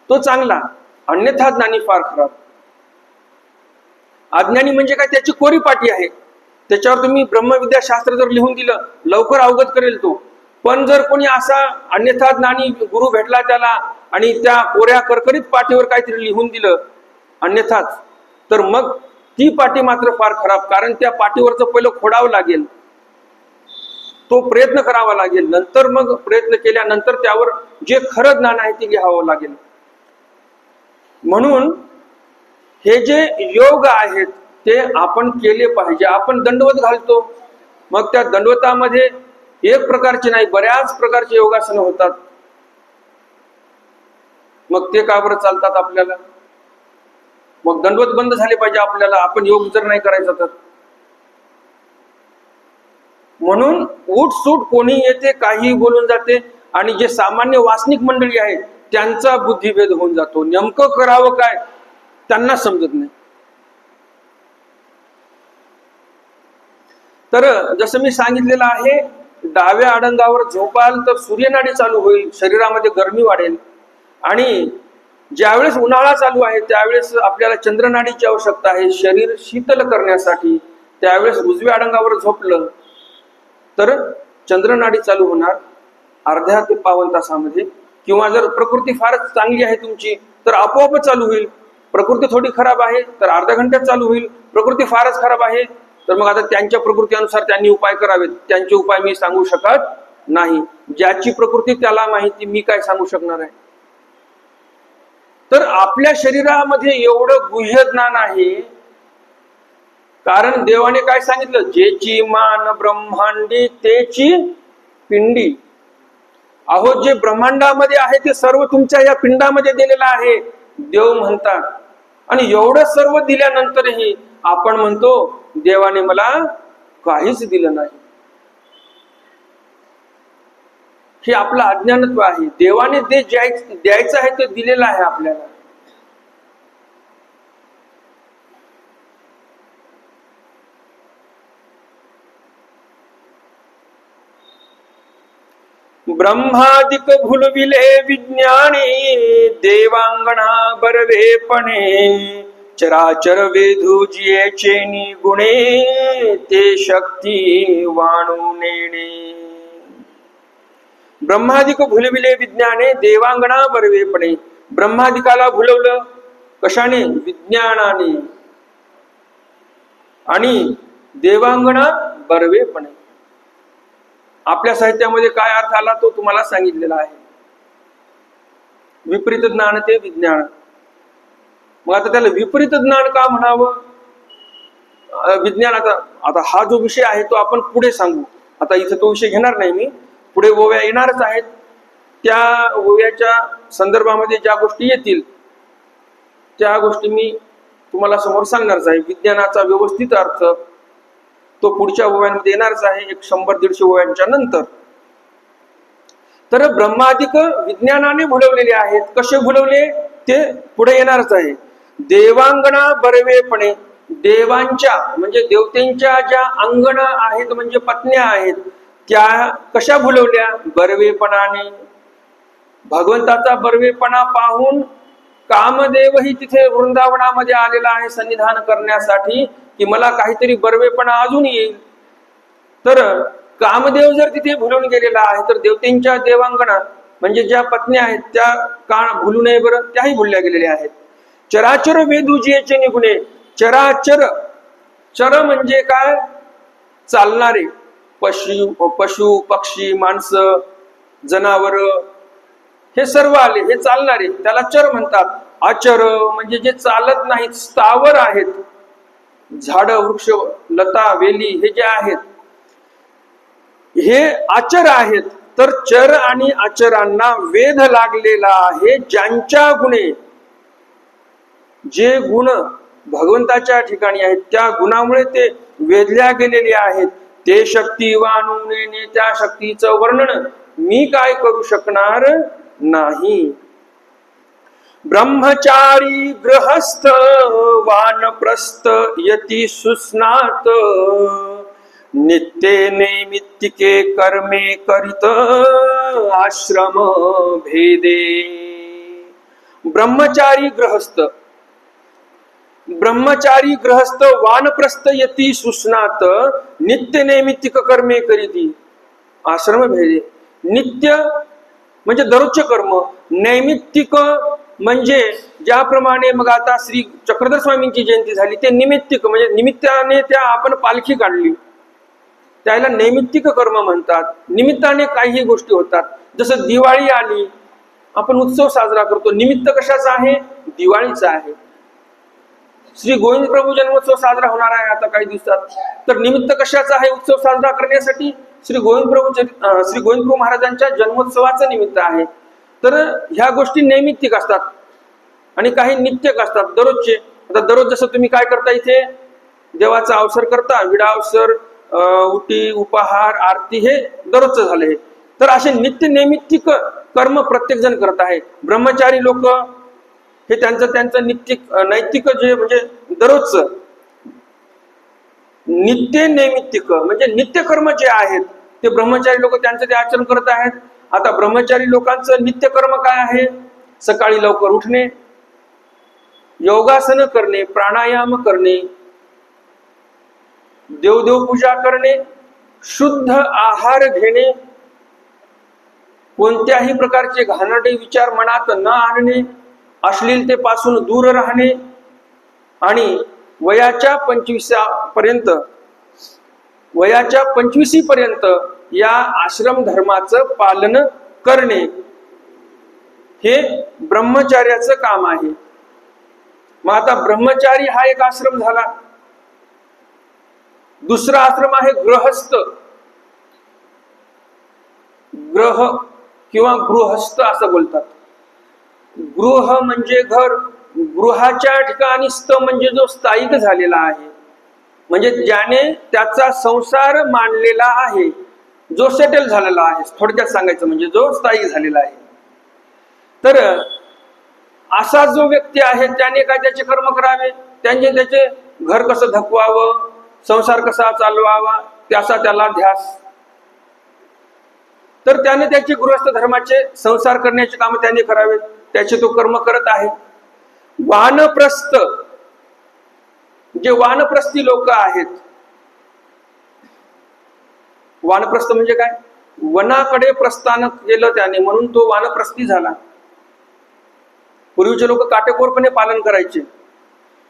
तो चांगला, अन्यथा ज्ञानी फार खराब. अज्ञानी म्हणजे काय? त्याची कोरी पाटी आहे. त्याच्यावर तुम्ही ब्रह्मविद्या शास्त्र जर लिहून दिलं लवकर अवगत करेल तो. पण जर कोणी असा अन्यथा ज्ञानी गुरु भेटला त्याला आणि त्या कोऱ्या करकरीत पाटीवर काहीतरी लिहून दिलं अन्यथाच, तर मग ती पाटी मात्र फार खराब. कारण त्या पाटीवरचं पहिलं खोडावं लागेल, तो प्रयत्न करावा लागेल, नंतर मग प्रयत्न केल्यानंतर त्यावर जे खरं ज्ञान आहे ते लिहावं लागेल. म्हणून हे जे योग आहेत ते आपण केले पाहिजे. आपण दंडवत घालतो, मग त्या दंडवतामध्ये एक प्रकारचे नाही बऱ्याच प्रकारचे योगासनं होतात. मग ते का बरं चालतात आपल्याला? मग दंडवत बंद झाले पाहिजे आपल्याला, आपण योग जर नाही करायचा तर. म्हणून उठसूट कोणी येते, काही बोलून जाते, आणि जे सामान्य वासनिक मंडळी आहे त्यांचा बुद्धिभेद होऊन जातो. नेमकं करावं काय त्यांना समजत नाही. तर जसं मी सांगितलेलं आहे, डाव्या अडंगावर झोपाल तर सूर्यनाडी चालू होईल, शरीरामध्ये गरमी वाढेल, आणि ज्यावेळेस उन्हाळा चालू आहे त्यावेळेस आपल्याला चंद्रनाडीची आवश्यकता आहे शरीर शीतल करण्यासाठी. त्यावेळेस उजव्या अडंगावर झोपलं तर चंद्रनाडी चालू होणार अर्ध्या ते पावन तासामध्ये, किंवा जर प्रकृती फारच चांगली आहे तुमची तर आपोआप चालू होईल. प्रकृती थोडी खराब आहे तर अर्ध्या घंट्यात चालू होईल. प्रकृती फारच खराब आहे तर मग आता त्यांच्या प्रकृतीनुसार त्यांनी उपाय करावेत. त्यांचे उपाय मी सांगू शकत नाही. ज्याची प्रकृती त्याला माहिती, मी काय सांगू शकणार आहे. तर आपल्या शरीरामध्ये एवढं गुह्य ज्ञान आहे, कारण देवाने काय सांगितलं, जेची मान ब्रह्मांडी तेची पिंडी. अहो, जे ब्रह्मांडामध्ये आहे ते सर्व तुमच्या या पिंडामध्ये दिलेलं आहे देव म्हणतात. आणि एवढं सर्व दिल्यानंतरही आपण म्हणतो देवाने मला काहीच दिलं नाही. हे आपलं अज्ञानत्व आहे. देवाने जे द्यायचं आहे ते दिलेलं आहे आपल्याला. ब्रह्मादिक भुलविले विज्ञानी देवांगणा बरवेपणे चराचर वेधू जियेचे गुणे ते शक्ती वाणू नेणे. ब्रह्मादिक भुलविले विज्ञाने देवांगणा बरवेपणे. ब्रह्मादिकाला भुलवलं कशाने? विज्ञानाने. आणि देवांगणा बरवेपणे. आपल्या साहित्यामध्ये काय अर्थ आला तो तुम्हाला सांगितलेला आहे. विपरीत ज्ञान ते विज्ञान. मग आता त्याला विपरीत ज्ञान का म्हणावं? विज्ञान आता हा जो विषय आहे तो आपण पुढे सांगू. आता इथं तो विषय घेणार नाही मी. पुढे ओव्या येणारच आहेत. त्या ओव्याच्या संदर्भामध्ये ज्या गोष्टी येतील त्या गोष्टी मी तुम्हाला समोर सांगणारच आहे. विज्ञानाचा व्यवस्थित अर्थ तो पुढच्या ओव्यांमध्ये येणारच आहे, 100-150 ओव्यांच्या नंतर. तर ब्रह्मादिक विज्ञानाने भुलवलेले आहेत. कसे भुलवले ते पुढे येणारच आहे. देवांगणा बरवेपणे. देवांच्या म्हणजे देवतेंच्या ज्या अंगणा आहेत म्हणजे पत्न्या आहेत त्या कशा भुलवल्या? बरवेपणाने. भगवंताचा बरवेपणा पाहून कामदेवही तिथे वृंदावनामध्ये आलेला आहे सन्निधान करण्यासाठी की मला काहीतरी बरवेपणा अजून येईल. तर कामदेव जर तिथे भुलून गेलेला आहे तर देवतेंच्या देवांगणा म्हणजे ज्या पत्न्या आहेत त्या का भुलू नये बरं? त्याही भुलल्या गेलेल्या आहेत. चराचर वेदूजियेचे निगुणे. चराचर, चर म्हणजे काय? चालणारे. पशु पक्षी माणसं जनावर हे सर्व आले, हे चालणारे, त्याला चर म्हणतात. अचर म्हणजे जे चालत नाहीत, स्थावर आहेत. झाड वृक्ष लता वेली हे जे आहेत हे अचर आहेत. तर चर आणि अचरांना वेध लागलेला आहे. ज्यांच्या गुणे, जे गुण भगवंताच्या ठिकाणी आहेत त्या गुणामुळे ते वेधल्या गेलेले आहेत. ते शक्तिवान नेणे. त्या शक्तीचं वर्णन मी काय करू शकणार नाही. ब्रह्मचारी गृहस्थ वानप्रस्थ यती सुस्नात नित्ये नैमित्तिके कर्मे करित आश्रम भेदे. ब्रह्मचारी गृहस्थ. ब्रह्मचारी गृहस्थ वानप्रस्थ यती सुस्नात नित्य नैमित्तिक कर्मे करीती आश्रम भेदे. नित्य म्हणजे दररोजचे कर्म. नैमित्तिक म्हणजे ज्याप्रमाणे मग आता श्री चक्रधर स्वामींची जयंती झाली ते निमित्तिक म्हणजे निमित्ताने त्या आपण पालखी काढली त्याला नैमित्तिक कर्म म्हणतात. निमित्ताने काही गोष्टी होतात. जसं दिवाळी आली आपण उत्सव साजरा करतो. निमित्त कशाचा आहे? दिवाळीचा आहे. श्री गोविंद प्रभू जन्मोत्सव साजरा होणार आहे आता काही दिवसात. तर निमित्त कशाचा आहे उत्सव साजरा करण्यासाठी? श्री गोविंद प्रभू महाराजांच्या जन्मोत्सवाचं निमित्त आहे. तर ह्या गोष्टी नैमित्तिक असतात आणि काही नित्यक असतात, दररोजचे. आता दररोज जसं तुम्ही काय करता, इथे देवाचा अवसर करता, विडा अवसर, उटी उपहार आरती हे दररोजचं झाले. तर असे नित्य नैमित्तिक कर्म प्रत्येक जण करत आहे. ब्रह्मचारी लोक हे त्यांचं नित्य नैतिक जे म्हणजे दररोजचं नित्य नैमित्तिक म्हणजे नित्य कर्म जे आहेत ते ब्रह्मचारी लोक त्यांचं ते आचरण करत आहेत. आता ब्रह्मचारी लोकांचं नित्य कर्म काय आहे? सकाळी लवकर उठणे, योगासन करणे, प्राणायाम करणे, देवदेव पूजा करणे, शुद्ध आहार घेणे, कोणत्याही प्रकारचे घाणेरडे विचार मनात न आणणे, अश्लीलतेपासून दूर राहणे आणि वयाच्या 25 पर्यंत या आश्रम धर्माचं पालन करणे हे ब्रह्मचार्याचं काम आहे. मग आता ब्रह्मचारी हा एक आश्रम झाला. दुसरा आश्रम आहे गृहस्थ. ग्रह किंवा गृहस्थ असं बोलतात. गृह म्हणजे घर, गृहाच्या ठिकाणी स्थ म्हणजे जो स्थायिक झालेला आहे, म्हणजे ज्याने त्याचा संसार मांडलेला आहे, जो सेटल झालेला आहे, थोडक्यात सांगायचं म्हणजे जो स्थायिक झालेला आहे. तर असा जो व्यक्ती आहे त्याने काय त्याचे कर्म करावे, त्याचे घर कसं धकवावं, संसार कसा चालवावा त्याचा त्याला ध्यास. तर त्याने त्याचे गृहस्थ धर्माचे संसार करण्याचे काम त्याने करावे, त्याचे तो कर्म करत आहे. वानप्रस्थ जे वानप्रस्थी लोक आहेत, वानप्रस्थ म्हणजे काय? वनाकडे प्रस्थान केलं त्याने, म्हणून तो वानप्रस्थी झाला. पूर्वीचे लोक काटेकोरपणे पालन करायचे.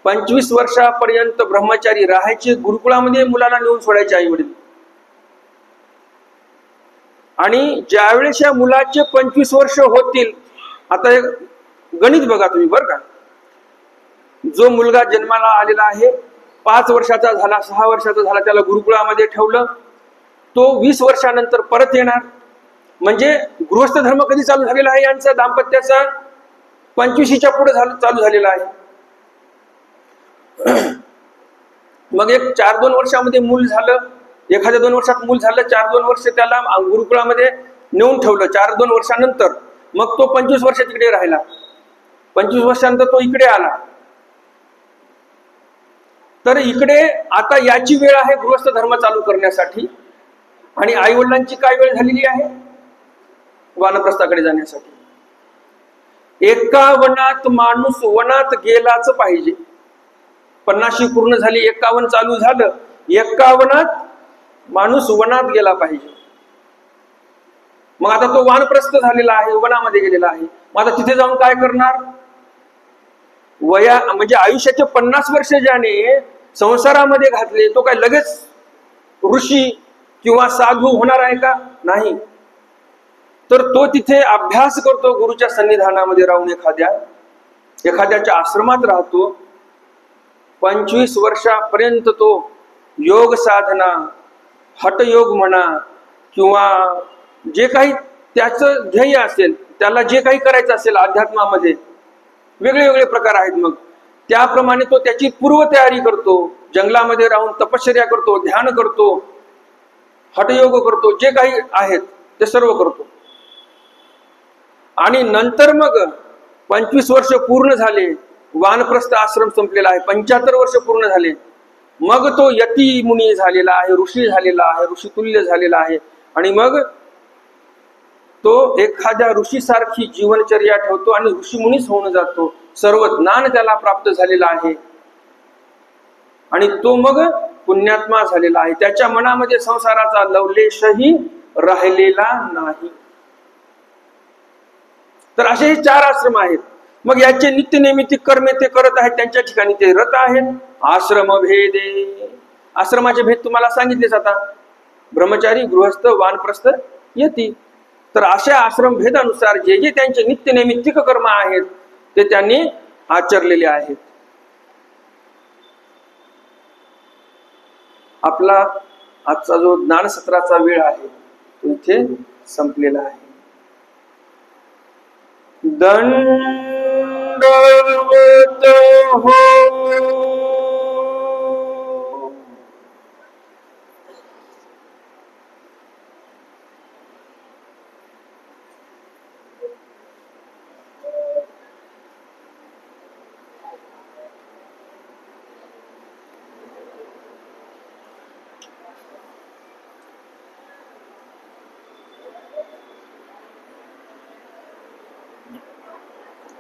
25 वर्षापर्यंत ब्रह्मचारी राहायचे. गुरुकुळामध्ये मुलाला नेऊन सोडायचे आई वडील. आणि ज्यावेळेस या मुलाचे 25 वर्ष होतील, आता गणित बघा तुम्ही बरं का, जो मुलगा जन्माला आलेला आहे 5 वर्षाचा झाला, 6 वर्षाचा झाला, त्याला गुरुकुळामध्ये ठेवलं, तो 20 वर्षानंतर परत येणार. म्हणजे गृहस्थ धर्म कधी चालू झालेला आहे यांचा? दाम्पत्याचा 25च्या पुढे चालू झालेला आहे. मग एक 4-2 वर्षामध्ये मूल झालं, एखाद्या 2 वर्षात मूल झालं, 4-2 वर्ष त्याला गुरुकुळामध्ये नेऊन ठेवलं. 4-2 वर्षानंतर मग तो 25 वर्ष तिकडे राहिला. 25 वर्षानंतर तो इकडे आला. तर इकडे आता याची वेळ आहे गृहस्थ धर्म चालू करण्यासाठी. आणि आई वडिलांची काय वेळ झालेली आहे? वानप्रस्थाकडे जाण्यासाठी. एका वनात माणूस वनात गेलाच पाहिजे. 50 पूर्ण झाली, 51 चालू झालं, 51त माणूस वनात गेला पाहिजे. मग आता तो वानप्रस्थ झालेला आहे, वनामध्ये गेलेला आहे. मग आता तिथे जाऊन काय करणार? म्हणजे आयुष्याचे 50 वर्ष ज्याने संसारामध्ये घातले, तो काय लगेच ऋषी किंवा साधू होणार आहे का? नाही. तर तो तिथे अभ्यास करतो, गुरुच्या सन्निधानामध्ये राहून एखाद्याच्या आश्रमात राहतो. 25 वर्षापर्यंत तो योग साधना, हठयोग म्हणा किंवा जे काही त्याचं ध्येय असेल, त्याला जे काही करायचं असेल अध्यात्मामध्ये, वेगळे वेगळे प्रकार आहेत. मग त्याप्रमाणे तो त्याची पूर्वतयारी करतो. जंगलामध्ये राहून तपश्चर्या करतो, ध्यान करतो, हठयोग करतो, जे काही आहेत ते सर्व करतो. आणि नंतर मग 25 वर्ष पूर्ण झाले, वानप्रस्थ आश्रम संपलेला आहे, 75 वर्ष पूर्ण झाले, मग तो यती मुनी झालेला आहे, ऋषी झालेला आहे, ऋषितुल्य झालेला आहे. आणि मग तो एखाद्या ऋषीसारखी जीवनचर्या ठेवतो आणि ऋषीमुनीच होऊन जातो. सर्व ज्ञान त्याला प्राप्त झालेलं आहे आणि तो मग पुण्यात्मा झालेला आहे. त्याच्या मनामध्ये संसाराचा लवलेशही राहिलेला नाही. तर असे हे 4 आश्रम आहेत. मग याचे नित्य नैमित्तिक कर्मे ते करत आहेत, त्यांच्या ठिकाणी ते रत आहेत. आश्रम भेदे, आश्रमाचे भेद तुम्हाला सांगितलेच. आता ब्रह्मचारी, गृहस्थ, वानप्रस्थ, यती. तर अशा आश्रम भेदानुसार जे जे त्यांचे नित्य नैमित्तिक कर्म आहेत ते त्यांनी आचरलेले आहेत. आपला आजचा जो ज्ञानसत्राचा वेळ आहे तो इथे संपलेला आहे. दंडवत हो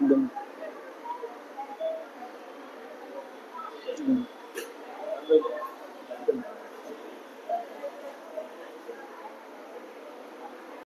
एकदम